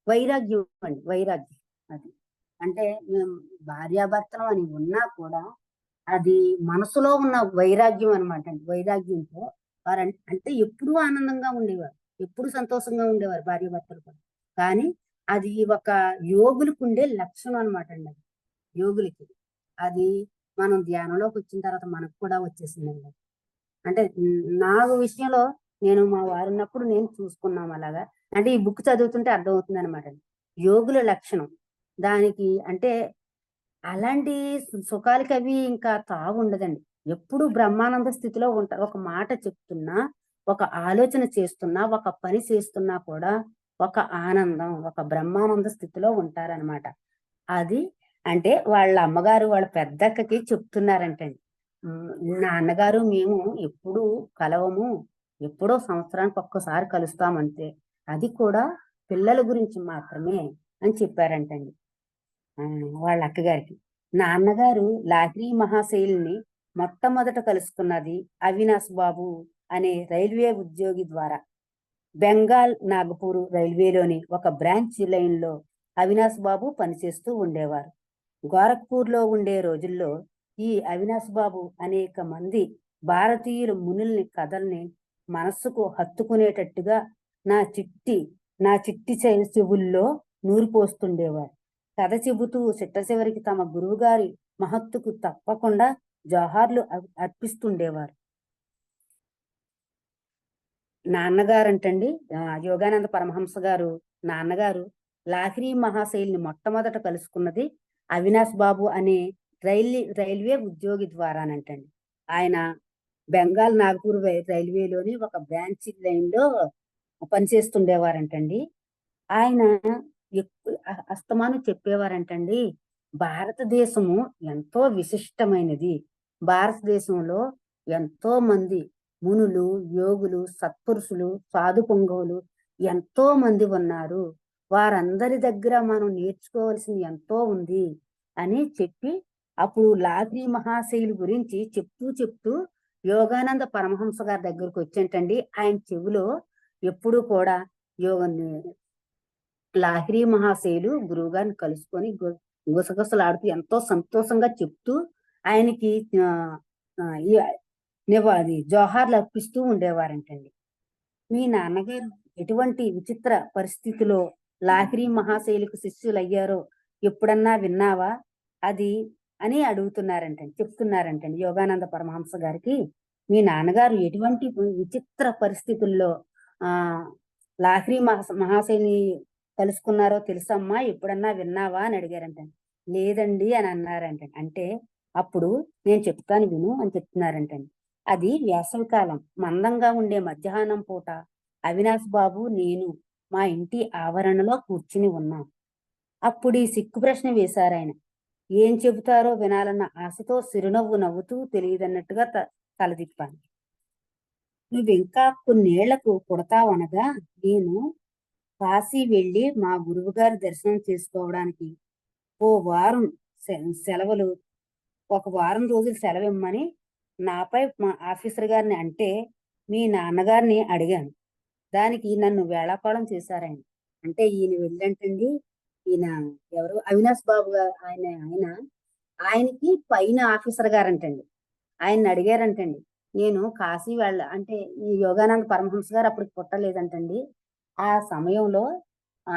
వైరాగ్యం అండి, వైరాగ్యం. అది అంటే మేము భార్యాభర్తలం అని ఉన్నా కూడా అది మనసులో ఉన్న వైరాగ్యం అనమాట అండి. వైరాగ్యంతో వారు అంటే ఎప్పుడూ ఆనందంగా ఉండేవారు, ఎప్పుడు సంతోషంగా ఉండేవారు భార్యాభర్తలు కూడా. కానీ అది ఒక యోగులకు ఉండే లక్షణం అనమాట అండి. అది యోగులకి అది మనం ధ్యానంలోకి వచ్చిన తర్వాత మనకు కూడా వచ్చేసిందండి. అంటే నా విషయంలో నేను మా వారు ఉన్నప్పుడు నేను చూసుకున్నాం అలాగా. అంటే ఈ బుక్ చదువుతుంటే అర్థమవుతుంది అనమాట. యోగుల లక్షణం దానికి అంటే అలాంటి సుఖాలకి అవి ఇంకా తావు ఉండదండి. ఎప్పుడు బ్రహ్మానంద స్థితిలో ఉంటారు. ఒక మాట చెప్తున్నా, ఒక ఆలోచన చేస్తున్నా, ఒక పని చేస్తున్నా కూడా ఒక ఆనందం, ఒక బ్రహ్మానంద స్థితిలో ఉంటారనమాట. అది అంటే వాళ్ళ అమ్మగారు వాళ్ళ పెద్దక్కకి చెప్తున్నారంటండి. నాన్నగారు మేము ఎప్పుడు కలవము, ఎప్పుడో సంవత్సరానికి ఒక్కసారి కలుస్తామంతే, అది కూడా పిల్లల గురించి మాత్రమే అని చెప్పారంటండి. వాళ్ళ అక్కగారికి. నాన్నగారు లాహిరి మహాశయుల్ని మొట్టమొదట కలుసుకున్నది అవినాష్ బాబు అనే రైల్వే ఉద్యోగి ద్వారా. బెంగాల్ నాగపూర్ రైల్వేలోని ఒక బ్రాంచ్ లైన్ లో అవినాష్ బాబు పనిచేస్తూ ఉండేవారు. గోరఖ్పూర్ లో ఉండే రోజుల్లో ఈ అవినాష్ బాబు అనేక మంది భారతీయుల మునుల్ని కథల్ని మనస్సుకు హత్తుకునేటట్టుగా నా చిట్టి నా చిట్టి చెవుల్లో నూరిపోస్తుండేవారు. కథ చెబుతూ చిట్ట చివరికి తమ గురువుగారి మహత్తుకు తప్పకుండా జోహార్లు అర్పిస్తుండేవారు. నాన్నగారంటండి యోగానంద పరమహంస గారు నాన్నగారు లాహిరి మహాశైలిని మొట్టమొదట కలుసుకున్నది అవినాష్ బాబు అనే రైల్వే ఉద్యోగి ద్వారానంటండి. ఆయన బెంగాల్ నాగపూర్ రైల్వేలోని ఒక బ్రాంచ్ లైన్ లో పనిచేస్తుండేవారంటండి. ఆయన అస్తమానం చెప్పేవారంటండి, భారతదేశము ఎంతో విశిష్టమైనది. భారతదేశంలో ఎంతో మంది మునులు, యోగులు, సత్పురుషులు, సాధు పుంగవులు ఎంతో మంది ఉన్నారు. వారందరి దగ్గర మనం నేర్చుకోవాల్సింది ఎంతో ఉంది అని చెప్పి అప్పుడు లాగ్రి మహాశయులు గురించి చెప్తూ యోగానంద పరమహంస గారి దగ్గరకు వచ్చేంటండి. ఆయన చెవిలో ఎప్పుడు కూడా యోగ లాహిరి మహాశయులు గురువు గారిని కలుసుకొని గుసగుసలాడుతూ ఎంతో సంతోషంగా చెప్తూ ఆయనకి ఆ, ఆ, ఈ- అది జోహార్లు అర్పిస్తూ ఉండేవారంటండి. మీ నాన్నగారు ఎటువంటి విచిత్ర పరిస్థితిలో లాహిరి మహాశైలికి శిష్యులయ్యారో ఎప్పుడన్నా విన్నావా అది అని అడుగుతున్నారంటండి, చెప్తున్నారంటండి యోగానంద పరమహంస గారికి. మీ నాన్నగారు ఎటువంటి విచిత్ర పరిస్థితుల్లో ఆ లాహిరి మహాశైలిని కలుసుకున్నారో తెలుసమ్మా, ఎప్పుడన్నా విన్నావా అని అడిగారంటండి. లేదండి అని అన్నారంటండి. అంటే అప్పుడు నేను చెప్తాను విను అని చెప్తున్నారంటండి. అది వేసవికాలం మందంగా ఉండే మధ్యాహ్నం పూట అవినాష్ బాబు నేను మా ఇంటి ఆవరణలో కూర్చుని ఉన్నాం. అప్పుడు ఈ సిక్కు ప్రశ్న వేశారాయన. ఏం చెబుతారో వినాలన్న ఆశతో చిరునవ్వు నవ్వుతూ తెలియదన్నట్టుగా తలదిప్పాను. నువ్వింకా కొన్నేళ్లకు పుడతావనగా నేను కాశీ వెళ్లి మా గురువు గారి దర్శనం చేసుకోవడానికి ఓ వారం సెలవులు, ఒక వారం రోజులు సెలవు ఇమ్మని నాపై మా ఆఫీసర్ గారిని అంటే మీ నాన్నగారిని అడిగాను. దానికి నన్ను వేళాకోళం చేశారాయన. అంటే ఈయన వెళ్ళంటండి, ఈయన ఎవరు అవినాష్ బాబు గారు, ఆయనకి పైన ఆఫీసర్ గారంటండి. ఆయన్ని అడిగారంటండి. నేను కాశీ అంటే ఈ యోగానంద పరమహంస గారు అప్పటికి పుట్టలేదంటండి. ఆ సమయంలో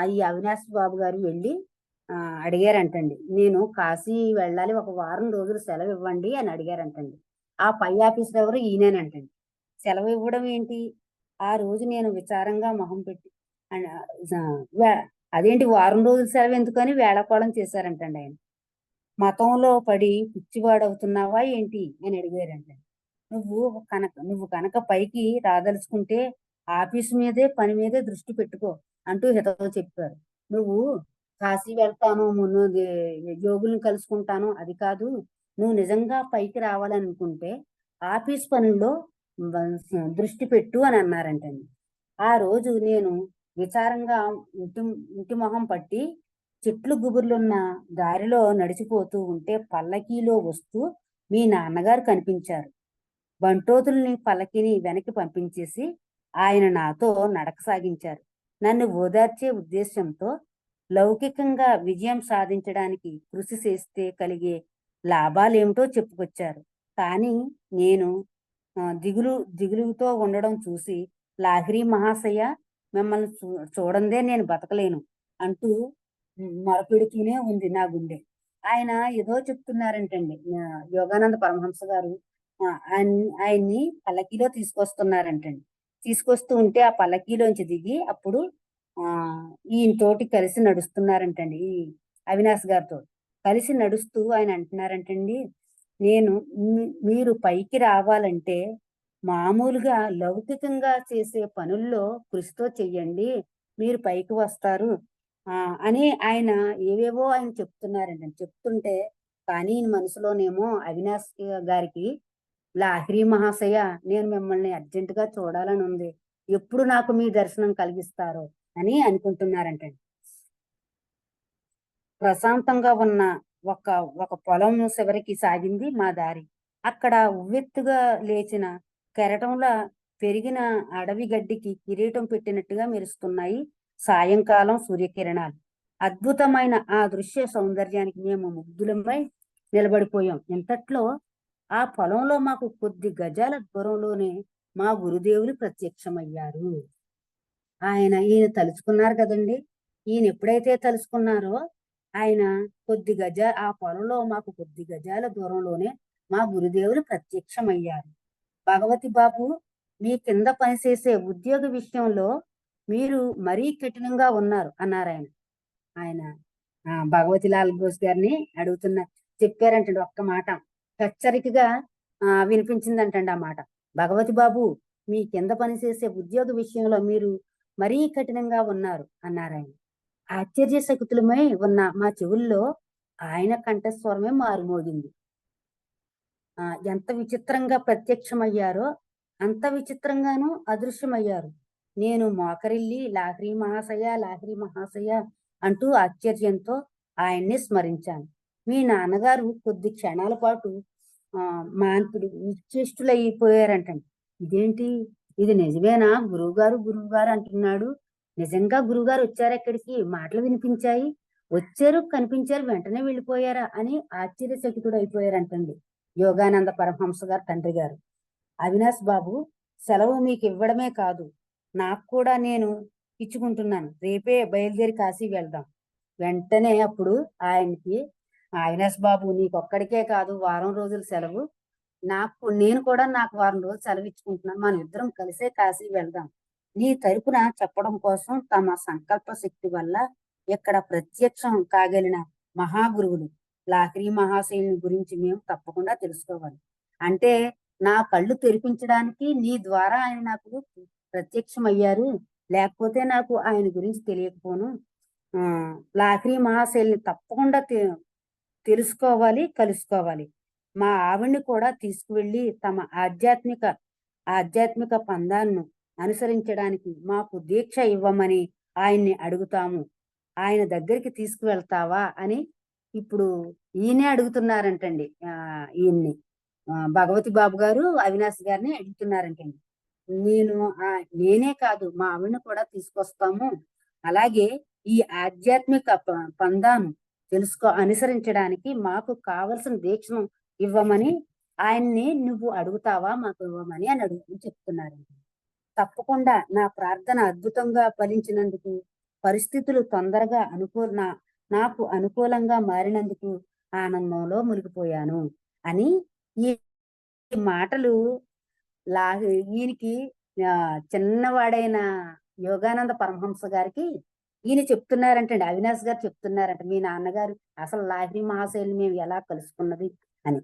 ఈ అవినాష్ బాబు గారు వెళ్ళి ఆ అడిగారంటండి. నేను కాశీ వెళ్ళాలి, ఒక వారం రోజులు సెలవు ఇవ్వండి అని అడిగారంటండి. ఆ పై ఆఫీసర్ ఎవరు ఈయనేనంటండి. సెలవు ఇవ్వడం ఏంటి? ఆ రోజు నేను విచారంగా మొహం పెట్టి అదేంటి వారం రోజులు సెలవు ఎందుకని వేళాకోళం చేశారంటండి ఆయన. మతంలో పడి పిచ్చివాడవుతున్నావా ఏంటి అని అడిగారంటండి. నువ్వు కనుక పైకి రాదలుచుకుంటే ఆఫీసు మీదే పని మీదే దృష్టి పెట్టుకో అంటూ హితవు చెప్పారు. నువ్వు కాశీ వెళ్తాను, మును యోగుల్ని కలుసుకుంటాను అది కాదు. నువ్వు నిజంగా పైకి రావాలనుకుంటే ఆఫీస్ పనుల్లో దృష్టి పెట్టు అని అన్నారంటండి. ఆ రోజు నేను విచారంగా ఇంటి ఇంటి మొహం పట్టి చెట్లు గుబుర్లున్న దారిలో నడిచిపోతూ ఉంటే పల్లకీలో వస్తూ మీ నాన్నగారు కనిపించారు. బంటోతుల్ని పల్లకిని వెనక్కి పంపించేసి ఆయన నాతో నడక సాగించారు. నన్ను ఓదార్చే ఉద్దేశంతో లౌకికంగా విజయం సాధించడానికి కృషి చేస్తే కలిగే లాభాలేమిటో చెప్పుకొచ్చారు. కానీ నేను దిగులుతో ఉండడం చూసి లాహిరి మహాశయ, మిమ్మల్ని చూడందే నేను బతకలేను అంటూ మొరపెడుతూనే ఉంది నా గుండె. ఆయన ఏదో చెప్తున్నారంటండి. యోగానంద పరమహంస గారు ఆయన్ని పల్లకీలో తీసుకొస్తున్నారంటండి. తీసుకొస్తూ ఉంటే ఆ పల్లకీలోంచి దిగి అప్పుడు ఆ ఈయనతోటి కలిసి నడుస్తున్నారంటండి. ఈ అవినాష్ గారితో కలిసి నడుస్తూ ఆయన అంటున్నారంటండి, నేను మీరు పైకి రావాలంటే మామూలుగా లౌకికంగా చేసే పనుల్లో కృషితో చెయ్యండి, మీరు పైకి వస్తారు అని ఆయన ఏవేవో ఆయన చెప్తున్నారండి. చెప్తుంటే కానీ ఈయన మనసులోనేమో అవినాష్ గారికి లాహిరి మహాశయ, నేను మిమ్మల్ని అర్జెంటుగా చూడాలని ఉంది, ఎప్పుడు నాకు మీ దర్శనం కలిగిస్తారో అని అనుకుంటున్నారంటండి. ప్రశాంతంగా ఉన్న ఒక ఒక పొలం చివరికి సాగింది మా దారి. అక్కడ ఉవ్వెత్తుగా లేచిన కెరటంలా పెరిగిన అడవి గడ్డికి కిరీటం పెట్టినట్టుగా మెరుస్తున్నాయి సాయంకాలం సూర్యకిరణాలు. అద్భుతమైన ఆ దృశ్య సౌందర్యానికి మేము ముగ్ధులమై నిలబడిపోయాం. ఇంతట్లో ఆ పొలంలో మాకు కొద్ది గజాల దూరంలోనే మా గురుదేవులు ప్రత్యక్షమయ్యారు. ఈయన తలుచుకున్నారు కదండి. ఈయన ఎప్పుడైతే తలుచుకున్నారో ఆయన ఆ పొలంలో మాకు కొద్ది గజాల దూరంలోనే మా గురుదేవులు ప్రత్యక్షమయ్యారు. భగవతి బాబు, మీ కింద పనిచేసే ఉద్యోగ విషయంలో మీరు మరీ కఠినంగా ఉన్నారు అన్నారు ఆయన. ఆయన భగవతిలాల్ బోస్ గారిని చెప్పారంటండి. ఒక్క మాట హెచ్చరికగా వినిపించిందంటండి ఆ మాట. భగవతి బాబు, మీ కింద పనిచేసే ఉద్యోగ విషయంలో మీరు మరీ కఠినంగా ఉన్నారు అన్నారు ఆయన. ఆశ్చర్యశకుతులమై ఉన్న మా చెవుల్లో ఆయన కంఠస్వరమే మారుమోగింది. ఎంత విచిత్రంగా ప్రత్యక్షమయ్యారో అంత విచిత్రంగానూ అదృశ్యమయ్యారు. నేను మోకరిల్లి లాహిరి మహాశయ అంటూ ఆశ్చర్యంతో ఆయన్ని స్మరించాను. మీ నాన్నగారు కొద్ది క్షణాల పాటు మాన్పుడు నిశ్చేష్టులైపోయారంటండి. ఇదేంటి? ఇది నిజమేనా? గురువుగారు అంటున్నాడు. నిజంగా గురువుగారు వచ్చారెక్కడికి? మాటలు వినిపించాయి. వచ్చారు, కనిపించారు, వెంటనే వెళ్ళిపోయారా అని ఆశ్చర్యచకితుడైపోయారంటండి యోగానంద పరమహంస గారు తండ్రి గారు. అవినాష్ బాబు, సెలవు మీకు ఇవ్వడమే కాదు, నాకు కూడా నేను ఇచ్చుకుంటున్నాను. రేపే బయలుదేరి కాశీ వెళ్దాం. వెంటనే అప్పుడు ఆయనకి, అవినాష్ బాబు నీకొక్కడికే కాదు వారం రోజులు సెలవు, నాకు వారం రోజులు సెలవు ఇచ్చుకుంటున్నాను. మనం ఇద్దరం కలిసే కాశీ వెళ్దాం. నీ తరపున చెప్పడం కోసం తమ సంకల్ప శక్తి వల్ల ఇక్కడ ప్రత్యక్షం కాగలిగిన మహాగురువులు లాహిరి మహాశయుని గురించి మేము తప్పకుండా తెలుసుకోవాలి. అంటే నా కళ్ళు తెరిపించడానికి నీ ద్వారా ఆయన నాకు ప్రత్యక్షమయ్యారు. లేకపోతే నాకు ఆయన గురించి తెలియకపోను. ఆ లాహిరి మహాశయుల్ని తప్పకుండా తెలుసుకోవాలి, కలుసుకోవాలి. మా ఆవిడ్ని కూడా తీసుకువెళ్ళి తమ ఆధ్యాత్మిక పందాలను అనుసరించడానికి మాకు దీక్ష ఇవ్వమని ఆయన్ని అడుగుతాము. ఆయన దగ్గరికి తీసుకువెళ్తావా అని ఇప్పుడు ఈయనే అడుగుతున్నారంటండి. ఈయన్ని భగవతి బాబు గారు అవినాష్ గారిని అడుగుతున్నారంటండి. నేను నేనే కాదు మా ఆవిడని కూడా తీసుకొస్తాము. అలాగే ఈ ఆధ్యాత్మిక పందాను అనుసరించడానికి మాకు కావలసిన దీక్షను ఇవ్వమని ఆయన్ని నువ్వు అడుగుతావా మాకు ఇవ్వమని అని చెప్తున్నారు. తప్పకుండా నా ప్రార్థన అద్భుతంగా ఫలించినందుకు, పరిస్థితులు తొందరగా నాకు అనుకూలంగా మారినందుకు ఆనందంలో మునిగిపోయాను అని ఈ మాటలు ఈయనకి చిన్నవాడైన యోగానంద పరమహంస గారికి ఈయన చెప్తున్నారంటండి. అవినాష్ గారు చెప్తున్నారంట, మీ నాన్నగారు అసలు లాహిరి మహాశయులు మేము ఎలా కలుసుకున్నది అని.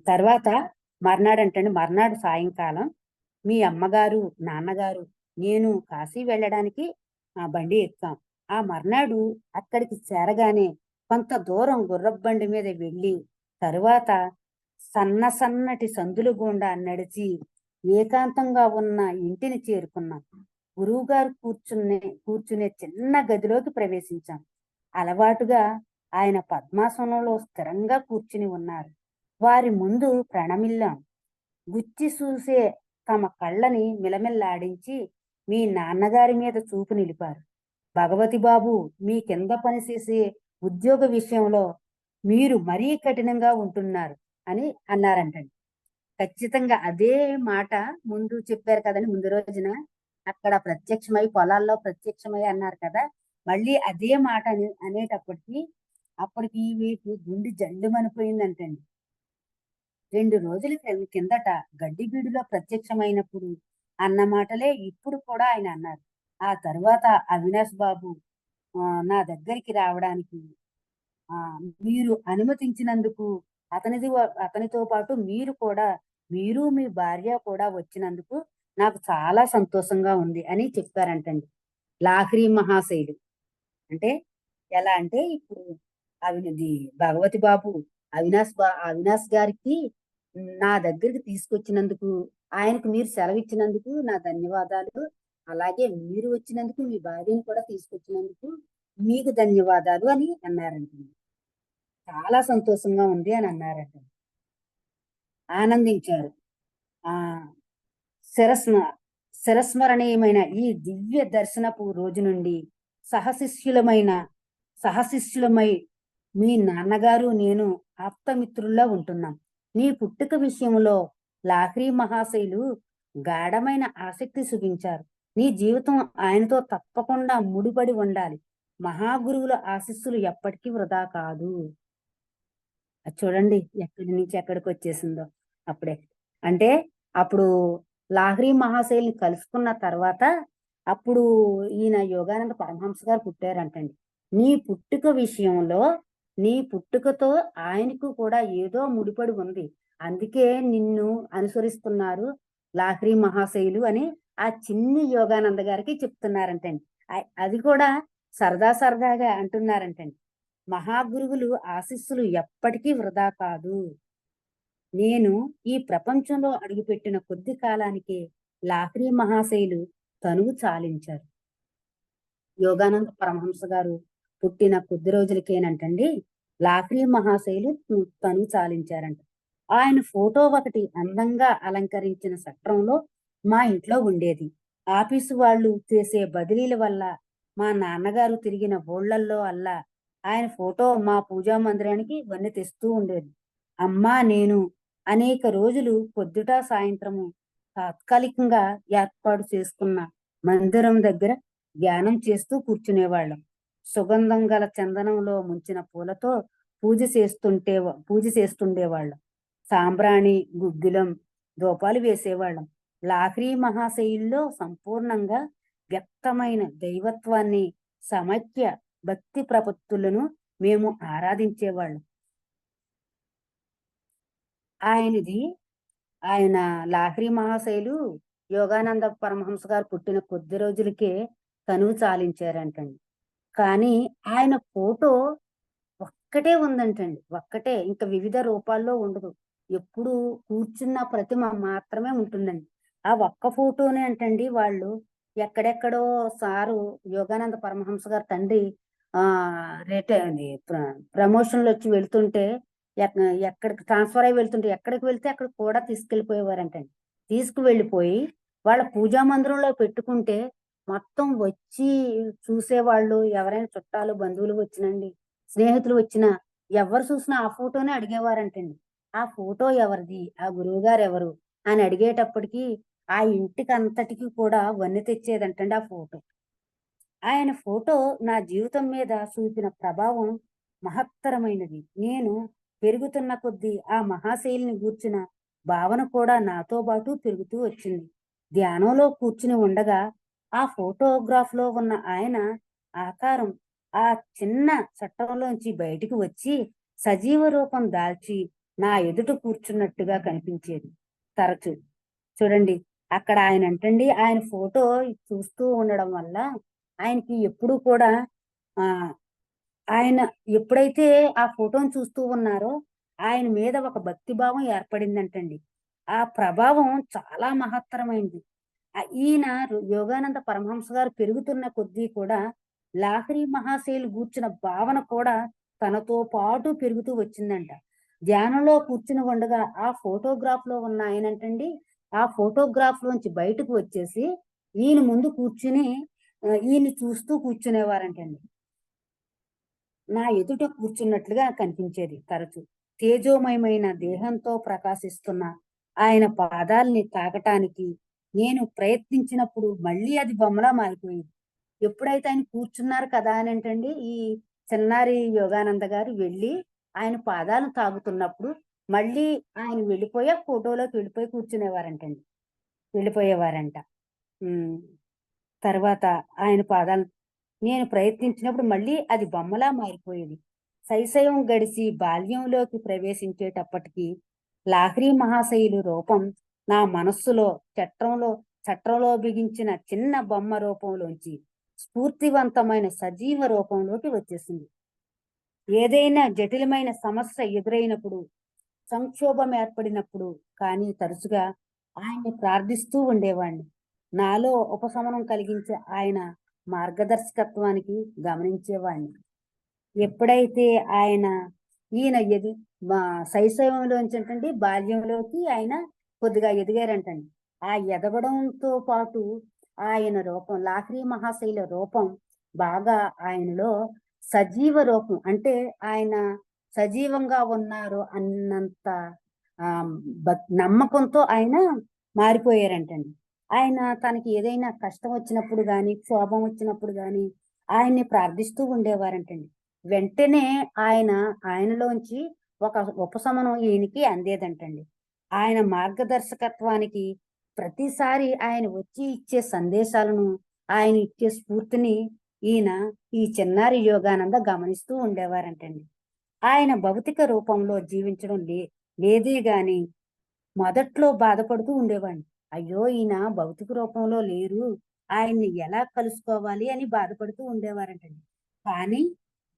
తర్వాత మర్నాడు సాయంకాలం మీ అమ్మగారు, నాన్నగారు, నేను కాశీ వెళ్ళడానికి బండి ఎక్కాం. ఆ మర్నాడు అక్కడికి చేరగానే కొంత దూరం గుర్రబండి మీద వెళ్ళి తరువాత సన్నటి సందులు గుండా నడిచి ఏకాంతంగా ఉన్న ఇంటిని చేరుకున్నాం. గురువుగారు కూర్చునే చిన్న గదిలోకి ప్రవేశించాం. అలవాటుగా ఆయన పద్మాసనంలో స్థిరంగా కూర్చుని ఉన్నారు. వారి ముందు ప్రణమిల్లాం. గుచ్చి చూసే తమ కళ్ళని మిలమిల్లాడించి మీ నాన్నగారి మీద చూపు నిలిపారు. భగవతి బాబు, మీ కింద పనిచేసే ఉద్యోగ విషయంలో మీరు మరీ కఠినంగా ఉంటున్నారు అని అన్నారంటండి. ఖచ్చితంగా అదే మాట ముందు చెప్పారు కదండి. ముందు రోజున అక్కడ ప్రత్యక్షమై, పొలాల్లో ప్రత్యక్షమై అన్నారు కదా. మళ్ళీ అదే మాట అనేటప్పటికి అప్పటికి వీపు గుండె జల్లుమనిపోయిందంటండి. 2 రోజుల కిందట గడ్డిబీడులో ప్రత్యక్షమైనప్పుడు అన్న మాటలే ఇప్పుడు కూడా ఆయన అన్నారు. ఆ తర్వాత అవినాష్ బాబు నా దగ్గరికి రావడానికి మీరు అనుమతించినందుకు, అతనితో పాటు మీరు మీ భార్య కూడా వచ్చినందుకు నాకు చాలా సంతోషంగా ఉంది అని చెప్పారంటండి లాహిరి మహాశయుడు. అంటే ఎలా అంటే ఇప్పుడు అవినది భగవతి బాబు అవినాష్ గారికి నా దగ్గరికి తీసుకొచ్చినందుకు, ఆయనకు మీరు సెలవిచ్చినందుకు నా ధన్యవాదాలు. అలాగే మీరు వచ్చినందుకు, మీ భార్యను కూడా తీసుకొచ్చినందుకు మీకు ధన్యవాదాలు అని అన్నారంట. చాలా సంతోషంగా ఉంది అని అన్నారంట. ఆనందించారు. ఆ శిరస్మరణీయమైన ఈ దివ్య దర్శనపు రోజు నుండి సహశిష్యులమై మీ నాన్నగారు నేను ఆప్తమిత్రుల్లా ఉంటున్నాం. నీ పుట్టుక విషయంలో లాహిరి మహాశయులు గాఢమైన ఆసక్తి చూపించారు. నీ జీవితం ఆయనతో తప్పకుండా ముడిపడి ఉండాలి. మహాగురువుల ఆశీస్సులు ఎప్పటికీ వృధా కాదు. చూడండి ఎక్కడి నుంచి ఎక్కడికి వచ్చేసిందో అప్పుడే. అంటే అప్పుడు లాహిరి మహాశయుల్ని కలుసుకున్న తర్వాత అప్పుడు ఈయన యోగానంద పరమహంస గారు పుట్టారంటండి. నీ పుట్టుకతో ఆయనకు కూడా ఏదో ముడిపడి ఉంది. అందుకే నిన్ను అనుసరిస్తున్నారు లాహిరి మహాశయులు అని ఆ చిన్ని యోగానంద గారికి చెప్తున్నారంటండి. అది కూడా సరదాగా అంటున్నారంటండి. మహాగురువులు ఆశీస్సులు ఎప్పటికీ వృధా కాదు. నేను ఈ ప్రపంచంలో అడుగుపెట్టిన కొద్ది కాలానికే లాహిరి మహాశయులు తనువు చాలించారు. యోగానంద పరమహంస గారు పుట్టిన కొద్ది రోజులకేనంటండి లాహిరి మహాశయులు తనువు చాలించారంట. ఆయన ఫోటో ఒకటి అందంగా అలంకరించిన సట్రంలో మా ఇంట్లో ఉండేది. ఆఫీసు వాళ్ళు చేసే బదిలీల వల్ల మా నాన్నగారు తిరిగిన ఊళ్ళల్లో అల్లా ఆయన ఫోటో మా పూజా మందిరానికి వన్నె తెస్తూ ఉండేది. అమ్మా నేను అనేక రోజులు పొద్దుట సాయంత్రము తాత్కాలికంగా ఏర్పాటు చేసుకున్న మందిరం దగ్గర ధ్యానం చేస్తూ కూర్చునేవాళ్ళం. సుగంధం గల చందనంలో ముంచిన పూలతో పూజ చేస్తుండేవాళ్ళం. సాంబ్రాణి, గుగ్గిలం, ధూపాలు వేసేవాళ్ళం. లాహిరి మహాశయుల్లో సంపూర్ణంగా వ్యక్తమైన దైవత్వాన్ని, సమైక్య భక్తి ప్రపత్తులను మేము ఆరాధించేవాళ్ళం. ఆయనది ఆయన లాహిరి మహాశయులు యోగానంద పరమహంస గారు పుట్టిన కొద్ది రోజులకే తనువు చాలించారంటండి. కానీ ఆయన ఫోటో ఒక్కటే ఉందంటండి. ఒక్కటే. ఇంకా వివిధ రూపాల్లో ఉండదు. ఎప్పుడు కూర్చున్న ప్రతిమ మాత్రమే ఉంటుందండి. ఆ ఒక్క ఫోటోనే అంటండి వాళ్ళు ఎక్కడెక్కడో సారు యోగానంద పరమహంస గారి తండ్రి అది ప్రమోషన్‌లో వచ్చి వెళ్తుంటే ఎక్ ఎక్కడికి ట్రాన్స్‌ఫర్ అయ్యి వెళ్తుంటే ఎక్కడికి వెళ్తే అక్కడికి కూడా తీసుకెళ్ళిపోయేవారంటండి. తీసుకువెళ్ళిపోయి వాళ్ళ పూజా మందిరంలో పెట్టుకుంటే మొత్తం వచ్చి చూసేవాళ్ళు ఎవరైనా చుట్టాలు, బంధువులు వచ్చినండి స్నేహితులు వచ్చినా ఎవరు చూసినా ఆ ఫోటోనే అడిగేవారంటండి. ఆ ఫోటో ఎవరిది? ఆ గురువుగారెవరు? అని అడిగేటప్పటికి ఆ ఇంటికంతటికి కూడా వన్నె తెచ్చేదంటండి ఆ ఫోటో. ఆయన ఫోటో నా జీవితం మీద చూపిన ప్రభావం మహత్తరమైనది. నేను పెరుగుతున్న కొద్దీ ఆ మహాశైలిని గూర్చిన భావన కూడా నాతో పాటు పెరుగుతూ వచ్చింది. ధ్యానంలో కూర్చుని ఉండగా ఆ ఫోటోగ్రాఫ్‌లో ఉన్న ఆయన ఆకారం ఆ చిన్న చట్టంలోంచి బయటికి వచ్చి సజీవ రూపం దాల్చి నా ఎదుట కూర్చున్నట్టుగా కనిపించేది తరచు. చూడండి అక్కడ ఆయనంటండి ఆయన ఫోటో చూస్తూ ఉండడం వల్ల ఆయనకి ఎప్పుడూ కూడా ఆహ్, ఆయన ఎప్పుడైతే ఆ ఫోటోని చూస్తూ ఉన్నారో, ఆయన మీద ఒక భక్తి భావం ఏర్పడిందంటండి. ఆ ప్రభావం చాలా మహత్తరమైంది. ఈయన యోగానంద పరమహంస గారు పెరుగుతున్న కొద్దీ కూడా, లాహిరి మహాశయులు గూర్చిన భావన కూడా తనతో పాటు పెరుగుతూ వచ్చిందంట. ధ్యానంలో కూర్చుని ఉండగా ఆ ఫోటోగ్రాఫ్‌లో ఉన్న ఆయనంటండి, ఆ ఫోటోగ్రాఫ్‌లోంచి బయటకు వచ్చేసి, ఈయన ముందు కూర్చుని ఈయన్ని చూస్తూ కూర్చునేవారంటండి. నా ఎదుట కూర్చున్నట్లుగా కనిపించేది తరచు. తేజోమయమైన దేహంతో ప్రకాశిస్తున్న ఆయన పాదాల్ని తాకటానికి నేను ప్రయత్నించినప్పుడు మళ్ళీ అది బొమ్మలా మారిపోయేది. ఎప్పుడైతే ఆయన కూర్చున్నారు కదా అనంటండి, ఈ చిన్నారి యోగానంద గారు వెళ్ళి ఆయన పాదాలను తాకుతున్నప్పుడు మళ్ళీ ఆయన వెళ్ళిపోయి ఆ ఫోటోలోకి వెళ్ళిపోయి కూర్చునేవారంటండి. వెళ్ళిపోయేవారంట. హ్మ్. తర్వాత ఆయన పాదాలు నేను ప్రయత్నించినప్పుడు మళ్ళీ అది బొమ్మలా మారిపోయేది. శైశవం గడిచి బాల్యంలోకి ప్రవేశించేటప్పటికి లాహిరి మహాశయులు రూపం నా మనస్సులో చట్రంలో చట్రంలో బిగించిన చిన్న బొమ్మ రూపంలోంచి స్ఫూర్తివంతమైన సజీవ రూపంలోకి వచ్చేసింది. ఏదైనా జటిలమైన సమస్య ఎదురైనప్పుడు, సంక్షోభం ఏర్పడినప్పుడు కానీ తరచుగా ఆయన్ని ప్రార్థిస్తూ ఉండేవాడిని. నాలో ఉపశమనం కలిగించే ఆయన మార్గదర్శకత్వానికి గమనించేవాడిని. ఎప్పుడైతే ఆయన ఈయన ఎది మా శైశవంలోంచేంటండి బాల్యంలోకి ఆయన కొద్దిగా ఎదిగారంటండి. ఆ ఎదగడంతో పాటు ఆయన రూపం లాహిరి మహాశైల రూపం బాగా ఆయనలో సజీవ రూపం అంటే ఆయన సజీవంగా ఉన్నారు అన్నంత ఆహ్, నమ్మకంతో ఆయన మారిపోయారంటండి. ఆయన తనకి ఏదైనా కష్టం వచ్చినప్పుడు గాని, క్షోభం వచ్చినప్పుడు గాని ఆయన్ని ప్రార్థిస్తూ ఉండేవారంటండి. వెంటనే ఆయన ఆయనలోంచి ఒక ఉపశమనం ఈయనకి అందేదంటండి. ఆయన మార్గదర్శకత్వానికి ప్రతిసారి ఆయన వచ్చి ఇచ్చే సందేశాలను, ఆయన ఇచ్చే స్ఫూర్తిని ఈయన ఈ చిన్నారి యోగానంద గమనిస్తూ ఉండేవారంటండి. ఆయన భౌతిక రూపంలో జీవించడం లేదే గాని మొదట్లో బాధపడుతూ ఉండేవాడిని. అయ్యో! ఈయన భౌతిక రూపంలో లేరు. ఆయన్ని ఎలా కలుసుకోవాలి అని బాధపడుతూ ఉండేవారంటండి. కానీ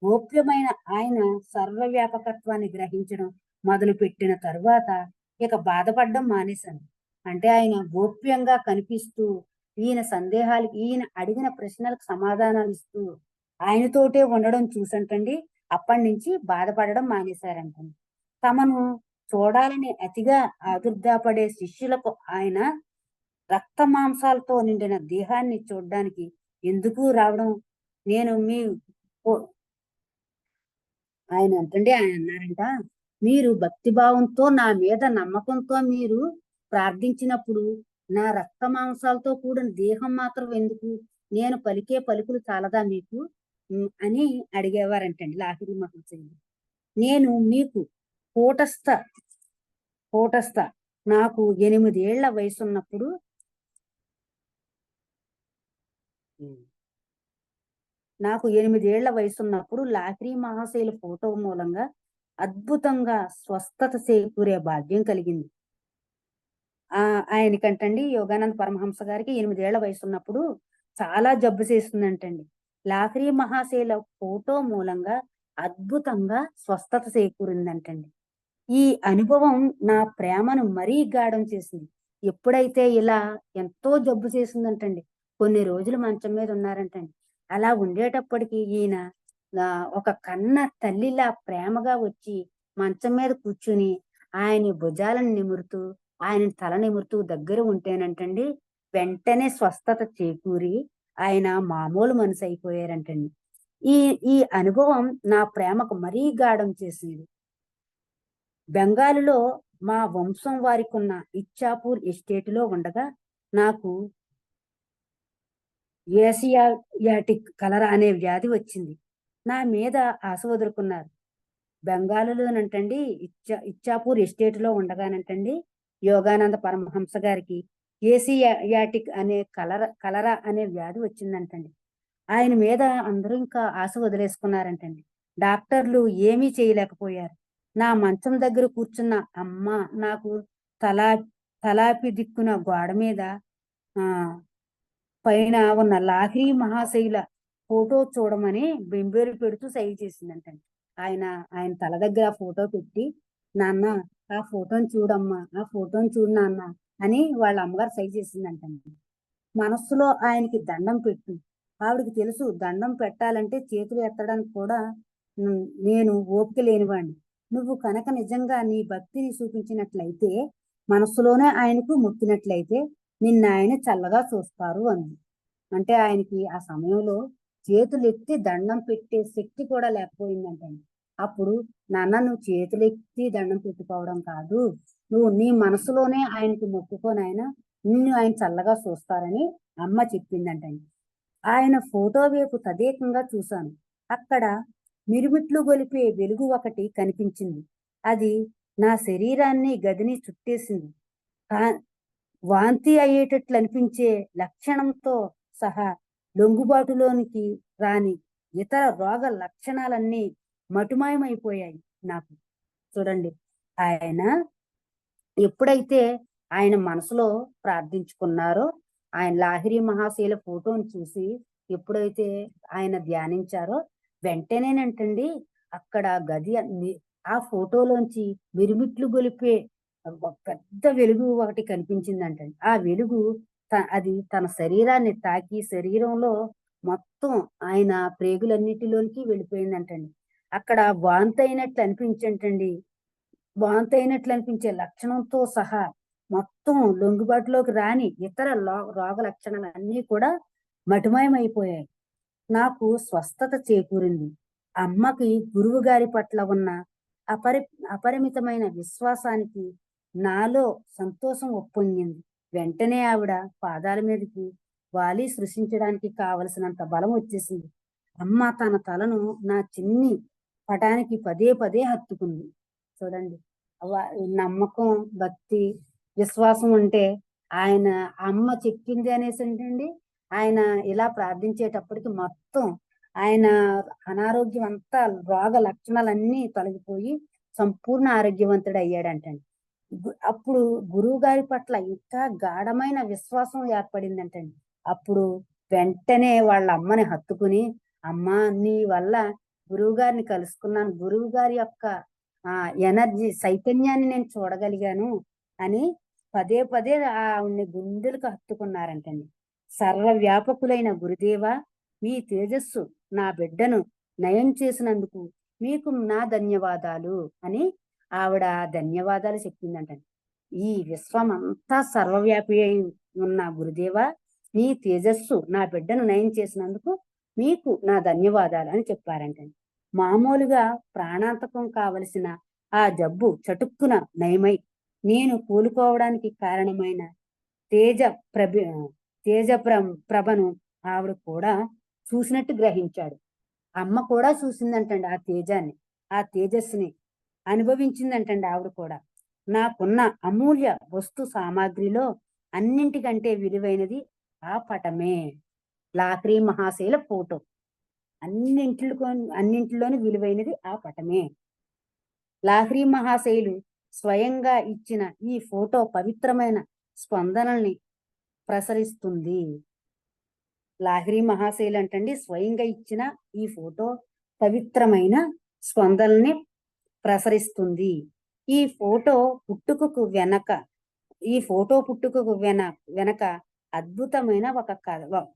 గోప్యమైన ఆయన సర్వవ్యాపకత్వాన్ని గ్రహించడం మొదలుపెట్టిన తరువాత ఇక బాధపడడం మానేశాను. అంటే ఆయన గోప్యంగా కనిపిస్తూ, ఈయన అడిగిన ప్రశ్నలకు సమాధానాలు ఇస్తూ, ఆయనతోటే ఉండడం చూసంటండి, అప్పటినుంచి బాధపడడం మానేశారంటండి. తమను చూడాలని అతిగా ఆదుర్దాపడే శిష్యులకు ఆయన రక్త మాంసాలతో నిండిన దేహాన్ని చూడ్డానికి ఎందుకు రావడం? నేను మీ ఓ ఆయన అన్నారంట, మీరు భక్తిభావంతో నా మీద నమ్మకంతో మీరు ప్రార్థించినప్పుడు నా రక్త మాంసాలతో కూడిన దేహం మాత్రం ఎందుకు? నేను పలికే పలుకులు చాలదా మీకు? అని అడిగేవారంటండి లాహిరి మహర్షి. నేను మీకు కూటస్థ కూటస్థ నాకు 8 ఏళ్ల వయసున్నప్పుడు ఉమ్, నాకు 8 ఏళ్ల వయసున్నప్పుడు లాహిరి మహాశయుల ఫోటో మూలంగా అద్భుతంగా స్వస్థత చేకూరే భాగ్యం కలిగింది. ఆయనకంటండి యోగానంద పరమహంస గారికి 8 ఏళ్ల వయసున్నప్పుడు చాలా జబ్బు చేస్తుందంటండి. లాహిరి మహాశయుల ఫోటో మూలంగా అద్భుతంగా స్వస్థత చేకూరిందంటండి. ఈ అనుభవం నా ప్రేమను మరీ గాఢం చేసింది. ఎప్పుడైతే ఇలా ఎంతో జబ్బు చేసిందంటండి. కొన్ని రోజులు మంచం మీద ఉన్నారంటండి. అలా ఉండేటప్పటికి ఈయన ఒక కన్న తల్లిలా ప్రేమగా వచ్చి మంచం మీద కూర్చుని ఆయన భుజాలను నిమురుతూ, ఆయన తల నిమురుతూ దగ్గర ఉంటేనంటండి, వెంటనే స్వస్థత చేకూరి ఆయన మామూలు మనిషి అయిపోయారంటండి. ఈ ఈ అనుభవం నా ప్రేమకు మరీ గాఢం చేసింది. బెంగాలులో మా వంశం వారికున్న ఇచ్చాపూర్ ఎస్టేటులో ఉండగా నాకు ఏసియాటిక్ కలరా అనే వ్యాధి వచ్చింది. నా మీద ఆశ వదులుకున్నారు. బెంగాలులోనంటండి ఇచ్చాపూర్ ఎస్టేటులో ఉండగానంటండి యోగానంద పరమహంస గారికి ఏసియాటిక్ అనే కలరా అనే వ్యాధి వచ్చిందంటండి. ఆయన మీద అందరూ ఇంకా ఆశ వదిలేసుకున్నారంటండి. డాక్టర్లు ఏమీ చేయలేకపోయారు. నా మంచం దగ్గర కూర్చున్న అమ్మ నాకు తలా తలాపి దిక్కున గోడ మీద ఆ పైన ఉన్న లాహిరి మహాశైల ఫోటో చూడమని బెంబేరు పెడుతూ సైగ చేసిందంటండి. ఆయన ఆయన తల దగ్గర ఆ ఫోటో పెట్టి, నాన్న ఆ ఫోటోని చూడమ్మా, ఆ ఫోటోని చూడు నాన్న అని వాళ్ళ అమ్మగారు సైగ చేసిందంటండి. మనస్సులో ఆయనకి దండం పెట్టు. ఆవిడకి తెలుసు దండం పెట్టాలంటే చేతులు ఎత్తడానికి కూడా నేను ఓపిక లేనివాణ్ణి. నువ్వు కనుక నిజంగా నీ భక్తిని చూపించినట్లయితే, మనస్సులోనే ఆయనకు మొక్కినట్లయితే నిన్నాయన చల్లగా చూస్తారు అంది. అంటే ఆయనకి ఆ సమయంలో చేతులెత్తి దండం పెట్టే శక్తి కూడా లేకపోయిందంటండి. అప్పుడు నాన్న నువ్వు చేతులెత్తి దండం పెట్టుకోవడం కాదు, నువ్వు నీ మనసులోనే ఆయనకి మొక్కుకోనాయన, నిన్ను ఆయన చల్లగా చూస్తారని అమ్మ చెప్పిందంటండి. ఆయన ఫోటో వైపు తదేకంగా చూశాను. అక్కడ మిరుమిట్లు గొలిపే వెలుగు ఒకటి కనిపించింది. అది నా శరీరాన్ని గదిని చుట్టేసింది. వాంతి అయ్యేటట్లు అనిపించే లక్షణంతో సహా లొంగుబాటులోనికి రాని ఇతర రోగ లక్షణాలన్నీ మటుమాయమైపోయాయి నాకు. చూడండి, ఆయన ఎప్పుడైతే ఆయన మనసులో ప్రార్థించుకున్నారో, ఆయన లాహిరి మహాశైల ఫోటోని చూసి ఎప్పుడైతే ఆయన ధ్యానించారో, వెంటనేనంటండి అక్కడ ఆ ఫోటోలోంచి మిరుమిట్లు గొలిపే పెద్ద వెలుగు ఒకటి కనిపించిందంటండి. ఆ వెలుగు అది తన శరీరాన్ని తాకి శరీరంలో మొత్తం ఆయన ప్రేగులన్నిటిలోనికి వెళ్ళిపోయిందంటండి. అక్కడ వాంతి అయినట్లు అనిపించే లక్షణంతో సహా మొత్తం లొంగుబాటులోకి రాని ఇతర రోగ లక్షణాలన్నీ కూడా మటుమాయమైపోయాయి. నాకు స్వస్థత చేకూరింది. అమ్మకి గురువు గారి పట్ల ఉన్న అపరి అపరిమితమైన విశ్వాసానికి నాలో సంతోషం ఉప్పొంగింది. వెంటనే ఆవిడ పాదాల మీదకి వాలి సృష్టించడానికి కావలసినంత బలం వచ్చేసింది. అమ్మ తన తలను నా చిన్ని పటానికి పదే పదే హత్తుకుంది. చూడండి, నమ్మకం, భక్తి, విశ్వాసం ఉంటే ఆయన అమ్మ చెప్పింది అనేసి ఏంటండి, ఆయన ఇలా ప్రార్థించేటప్పటికి మొత్తం ఆయన అనారోగ్యం అంతా రోగ లక్షణాలన్నీ తొలగిపోయి సంపూర్ణ ఆరోగ్యవంతుడు అయ్యాడంటండి. అప్పుడు గురువు గారి పట్ల ఇంకా గాఢమైన విశ్వాసం ఏర్పడిందంటండి. అప్పుడు వెంటనే వాళ్ళ అమ్మని హత్తుకుని, అమ్మ నీ వల్ల గురువు గారిని కలుసుకున్నాను, గురువు గారి యొక్క ఆ ఎనర్జీ చైతన్యాన్ని నేను చూడగలిగాను అని పదే పదే ఆవిడ్ని గుండెలకు హత్తుకున్నారంటండి. సర్వవ్యాపకులైన గురుదేవ, మీ తేజస్సు నా బిడ్డను నయం చేసినందుకు మీకు నా ధన్యవాదాలు అని ఆవిడ ధన్యవాదాలు చెప్పిందంటండి. ఈ విశ్వం అంతా సర్వవ్యాపి అయి ఉన్న గురుదేవ, మీ తేజస్సు నా బిడ్డను నయం చేసినందుకు మీకు నా ధన్యవాదాలు అని చెప్పారంటండి. మామూలుగా ప్రాణాంతకం కావలసిన ఆ జబ్బు చటుక్కున నయమై నేను కోలుకోవడానికి కారణమైన తేజ ప్రభి తేజ ప్రభను ఆవిడ కూడా చూసినట్టు గ్రహించాడు. అమ్మ కూడా చూసిందంటండి ఆ తేజాన్ని, ఆ తేజస్సుని అనుభవించిందంటండి ఆవిడ కూడా. నాకున్న అమూల్య వస్తు సామాగ్రిలో అన్నింటికంటే విలువైనది ఆ పటమే, లాక్రీ మహాశైల ఫోటో. అన్నింటిలోని విలువైనది ఆ పటమే. లాహ్రీ మహాశైలు స్వయంగా ఇచ్చిన ఈ ఫోటో పవిత్రమైన స్పందనల్ని ప్రసరిస్తుంది. లాహ్రీ మహాశైలు అంటండి స్వయంగా ఇచ్చిన ఈ ఫోటో పవిత్రమైన స్పందనల్ని ప్రసరిస్తుంది. ఈ ఫోటో పుట్టుకకు వెనక అద్భుతమైన ఒక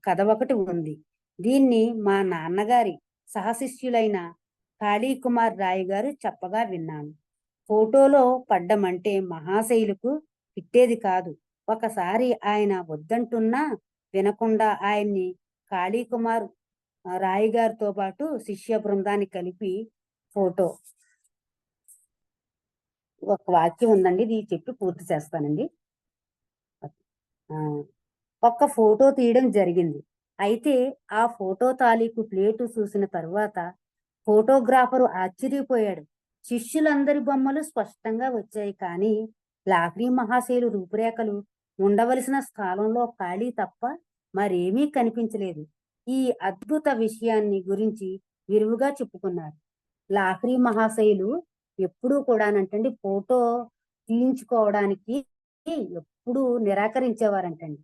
కథ ఒకటి ఉంది. దీన్ని మా నాన్నగారి సహశిష్యులైన కాళీకుమార్ రాయ్ గారు చెప్పగా విన్నాను. ఫోటోలో పడ్డమంటే మహాశైలుకు కిట్టేది కాదు. ఒకసారి ఆయన వద్దంటున్నా వినకుండా ఆయన్ని కాళీకుమార్ రాయ్ గారితో పాటు శిష్య బృందాన్ని కలిపి ఫోటో ఒక వాక్యం ఉందండి, ఇది చెప్పి పూర్తి చేస్తానండి. ఒక్క ఫోటో తీయడం జరిగింది. అయితే ఆ ఫోటో తాలూకు ప్లేటు చూసిన తరువాత ఫోటోగ్రాఫరు ఆశ్చర్యపోయాడు. శిష్యులందరి బొమ్మలు స్పష్టంగా వచ్చాయి, కానీ లాహ్రీ మహాశైలు రూపురేఖలు ఉండవలసిన స్థలంలో ఖాళీ తప్ప మరేమీ కనిపించలేదు. ఈ అద్భుత విషయాన్ని గురించి విరివిగా చెప్పుకున్నారు. లాహ్రీ మహాశైలు ఎప్పుడూ కూడానంటండి ఫోటో తీయించుకోవడానికి ఎప్పుడూ నిరాకరించేవారంటండి.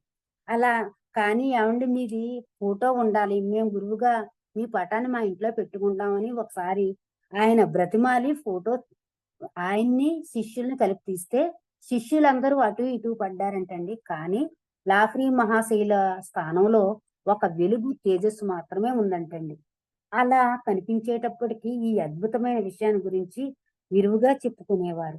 అలా కానీ ఏమండి మీది ఫోటో ఉండాలి, మేము గురువుగా మీ పటాన్ని మా ఇంట్లో పెట్టుకుంటామని ఒకసారి ఆయన బ్రతిమాలి ఫోటో ఆయన్ని శిష్యుల్ని కలిపి తీస్తే శిష్యులందరూ అటు ఇటు పడ్డారంటండి. కానీ లాహ్రీ మహాశైల స్థానంలో ఒక వెలుగు తేజస్సు మాత్రమే ఉందంటండి. అలా కనిపించేటప్పటికీ ఈ అద్భుతమైన విషయాన్ని గురించి విరివిగా చెప్పుకునేవారు.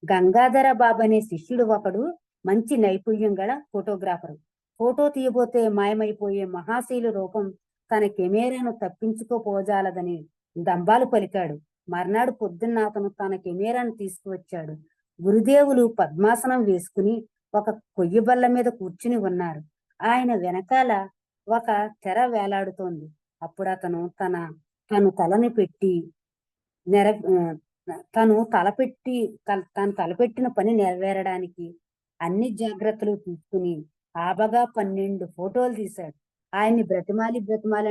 గంగాధర బాబు అనే శిష్యుడు ఒకడు మంచి నైపుణ్యం గల ఫోటోగ్రాఫరు. ఫోటో తీయబోతే మాయమైపోయే మహాశైలు రూపం తన కెమెరాను తప్పించుకోపోజాలదని దంబాలు పలికాడు. మర్నాడు పొద్దున్న అతను తన కెమెరాను తీసుకువచ్చాడు. గురుదేవులు పద్మాసనం వేసుకుని ఒక కొయ్య బల్ల మీద కూర్చుని ఉన్నారు. ఆయన వెనకాల ఒక తెర వేలాడుతోంది. అప్పుడు అతను తను తలని పెట్టి నెర తను తలపెట్టిన పని నెరవేరడానికి అన్ని జాగ్రత్తలు తీసుకుని ఆబగా 12 ఫోటోలు తీశాడు. ఆయన్ని బ్రతిమాలి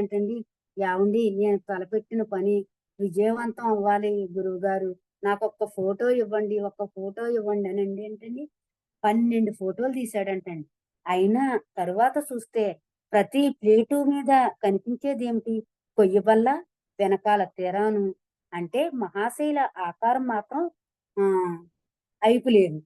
అంటండి, యావండి నేను తలపెట్టిన పని విజయవంతం అవ్వాలి గురువు గారు, నాకు ఒక్క ఫోటో ఇవ్వండి, అనండి ఏంటండి 12 ఫోటోలు తీశాడంటండి. అయినా తరువాత చూస్తే ప్రతి ప్లేటు మీద కనిపించేది ఏమిటి? కొయ్యబల్ల, వెనకాల తెరాను. అంటే మహాశైల ఆకారం మాత్రం ఆ అయిపులేదు.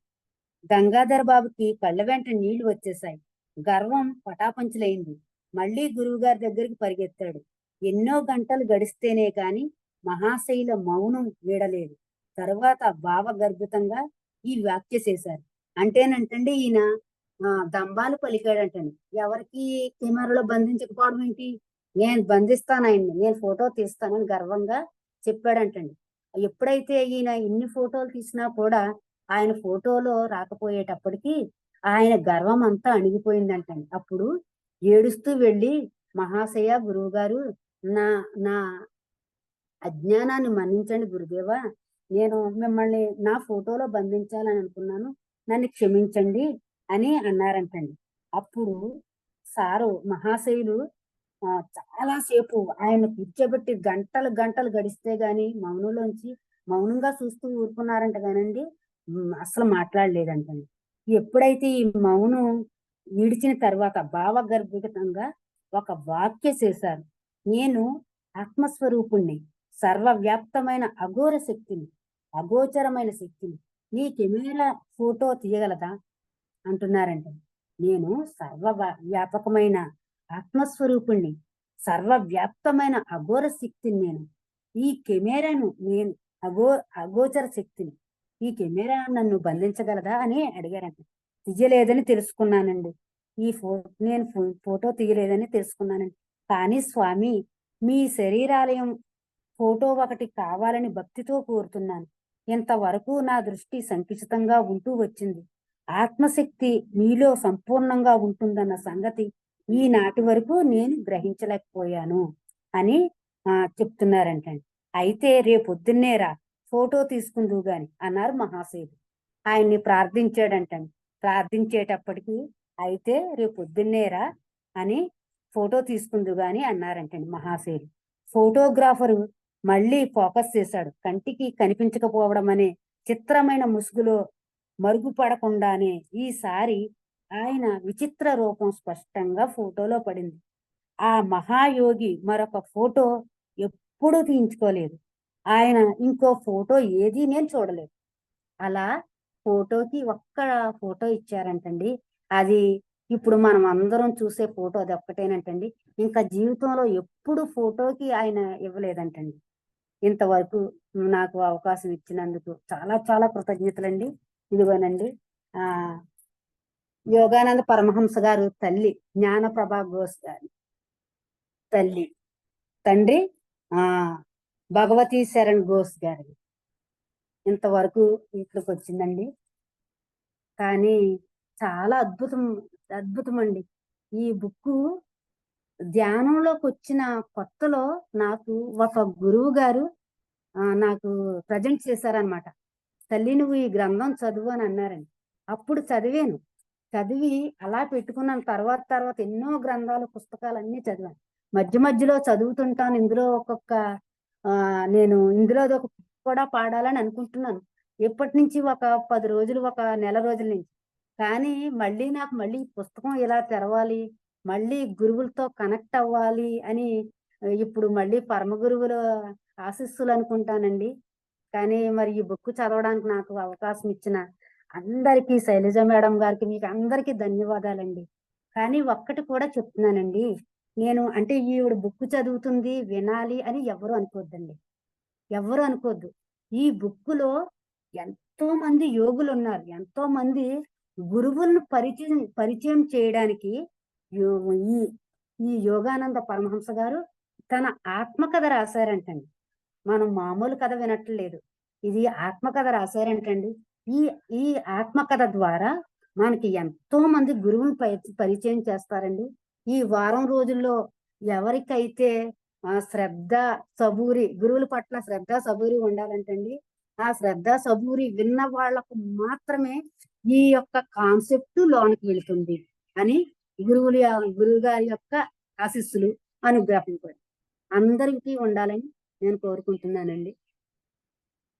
గంగాధర బాబుకి కళ్ళ వెంట నీళ్లు వచ్చేశాయి. గర్వం పటాపంచులైంది. మళ్ళీ గురువుగారి దగ్గరికి పరిగెత్తాడు. ఎన్నో గంటలు గడిస్తేనే కాని మహాశైల మౌనం వీడలేదు. తరువాత భావగర్భితంగా ఈ వ్యాఖ్య చేశారు. అంటేనంటండి ఈయన దంబాలు పలికాడంటండి. ఎవరికి కెమెరాలో బంధించకపోవడం ఏంటి, నేను బంధిస్తాను ఆయన్ని, నేను ఫోటో తీస్తానని గర్వంగా చెప్పాడంటండి. ఎప్పుడైతే ఈయన ఇన్ని ఫోటోలు తీసినా కూడా ఆయన ఫోటోలో రాకపోయేటప్పటికి ఆయన గర్వం అంతా అణిగిపోయిందంటండి. అప్పుడు ఏడుస్తూ వెళ్ళి, మహాశయ గురువు గారు, నా నా అజ్ఞానాన్ని మన్నించండి గురుదేవా, నేను మిమ్మల్ని నా ఫోటోలో బంధించాలని అనుకున్నాను, నన్ను క్షమించండి అని అన్నారంటండి. అప్పుడు మహాశయులు చాలా సేపు ఆయన కూర్చోబెట్టి గంటలు గంటలు గడిస్తే గాని మౌనంగా చూస్తూ ఊరుకున్నారంట కానండి, అసలు మాట్లాడలేదంటండి. ఎప్పుడైతే ఈ మౌనం విడిచిన తర్వాత భావగర్భితంగా ఒక వాక్య చేశారు. నేను ఆత్మస్వరూపుణ్ణి, సర్వవ్యాప్తమైన అఘోర శక్తిని, అగోచరమైన శక్తిని. నీ కెమెరా ఫోటో తీయగలదా అంటున్నారండి. నేను వ్యాపకమైన ఆత్మస్వరూపుణ్ణి, సర్వవ్యాప్తమైన అఘోర శక్తిని నేను. ఈ కెమెరాను నేను అగోచర శక్తిని. ఈ కెమెరా నన్ను బంధించగలదా అని అడిగారంట. తీయలేదని తెలుసుకున్నానండి. నేను ఫోటో తీయలేదని తెలుసుకున్నానండి. కానీ స్వామి, మీ శరీరాలయం ఫోటో ఒకటి కావాలని భక్తితో కోరుతున్నాను. ఇంతవరకు నా దృష్టి సంకుచితంగా ఉంటూ వచ్చింది. ఆత్మశక్తి మీలో సంపూర్ణంగా ఉంటుందన్న సంగతి ఈనాటి వరకు నేను గ్రహించలేకపోయాను అని చెప్తున్నారంటండి. అయితే రేపొద్దున్నే రా, ఫోటో తీసుకుందువు గాని అన్నారు మహాశయుడు. ఆయన్ని ప్రార్థించాడంటండి. ప్రార్థించేటప్పటికి అయితే రేపొద్దున్నే రా అని ఫోటో తీసుకుందువు గాని అన్నారంటండి మహాశయుడు. ఫోటోగ్రాఫరు మళ్ళీ ఫోకస్ చేశాడు. కంటికి కనిపించకపోవడం అనే చిత్రమైన ముసుగులో మరుగుపడకుండానే ఈసారి ఆయన విచిత్ర రూపం స్పష్టంగా ఫోటోలో పడింది. ఆ మహాయోగి మరొక ఫోటో ఎప్పుడూ తీయించుకోలేదు. ఆయన ఇంకో ఫోటో ఏది నేను చూడలేదు. అలా ఫోటోకి ఒక్క ఫోటో ఇచ్చారంటండి. అది ఇప్పుడు మనం అందరం చూసే ఫోటో అది ఒక్కటేనంటండి. ఇంకా జీవితంలో ఎప్పుడు ఫోటోకి ఆయన ఇవ్వలేదంటండి. ఇంతవరకు నాకు అవకాశం ఇచ్చినందుకు చాలా చాలా కృతజ్ఞతలండి. ఇదిగోనండి ఆ యోగానంద పరమహంస గారు తల్లి జ్ఞానప్రభా ఘోష్ గారి తల్లి, తండ్రి ఆ భగవతీ శరణ్ ఘోష్ గారి ఇంతవరకు ఇట్లకి వచ్చిందండి. కానీ చాలా అద్భుతం అండి. ఈ బుక్ ధ్యానంలోకి వచ్చిన కొత్తలో నాకు ఒక గురువు గారు నాకు ప్రజెంట్ చేశారనమాట. తల్లి నువ్వు ఈ గ్రంథం చదువు అని అన్నారండి. అప్పుడు చదివాను. చదివి అలా పెట్టుకున్నాను. తర్వాత ఎన్నో గ్రంథాలు పుస్తకాలన్నీ చదివాను. మధ్యలో చదువుతుంటాను. ఇందులో ఒక్కొక్క నేను ఇందులో ఒక కూడా పాడాలని అనుకుంటున్నాను. ఎప్పటి నుంచి ఒక 10 రోజులు, ఒక నెల రోజుల నుంచి. కానీ నాకు పుస్తకం ఇలా తెరవాలి, మళ్ళీ గురువులతో కనెక్ట్ అవ్వాలి అని ఇప్పుడు మళ్ళీ పరమ గురువుల ఆశీస్సులు అనుకుంటానండి. కానీ మరి ఈ బుక్ చదవడానికి నాకు అవకాశం ఇచ్చిన అందరికీ, శైలజ మేడం గారికి, మీకు అందరికీ ధన్యవాదాలండి. కానీ ఒక్కటి కూడా చెప్తున్నానండి. నేను అంటే ఈవిడ బుక్ చదువుతుంది వినాలి అని ఎవరు అనుకోవద్దండి. ఎవరు అనుకోవద్దు. ఈ బుక్కులో ఎంతో మంది యోగులు ఉన్నారు. ఎంతో మంది గురువులను పరిచయం చేయడానికి ఈ ఈ యోగానంద పరమహంస గారు తన ఆత్మకథ రాశారంటండి. మనం మామూలు కథ వినట్లేదు. ఇది ఆత్మకథ రాశారంటండి. ఈ ఈ ఆత్మకథ ద్వారా మనకి ఎంతో మంది గురువుని పరిచయం చేస్తారండి. ఈ వారం రోజుల్లో ఎవరికైతే శ్రద్ధ సబూరి, గురువుల పట్ల శ్రద్ధ సబూరి ఉండాలంటండి. ఆ శ్రద్ధ సబూరి విన్న వాళ్లకు మాత్రమే ఈ యొక్క కాన్సెప్ట్ లోనికి వెళుతుంది అని గురువు గారి యొక్క ఆశీస్సులు, అనుగ్రహం కూడా అందరికీ ఉండాలని నేను కోరుకుంటున్నానండి.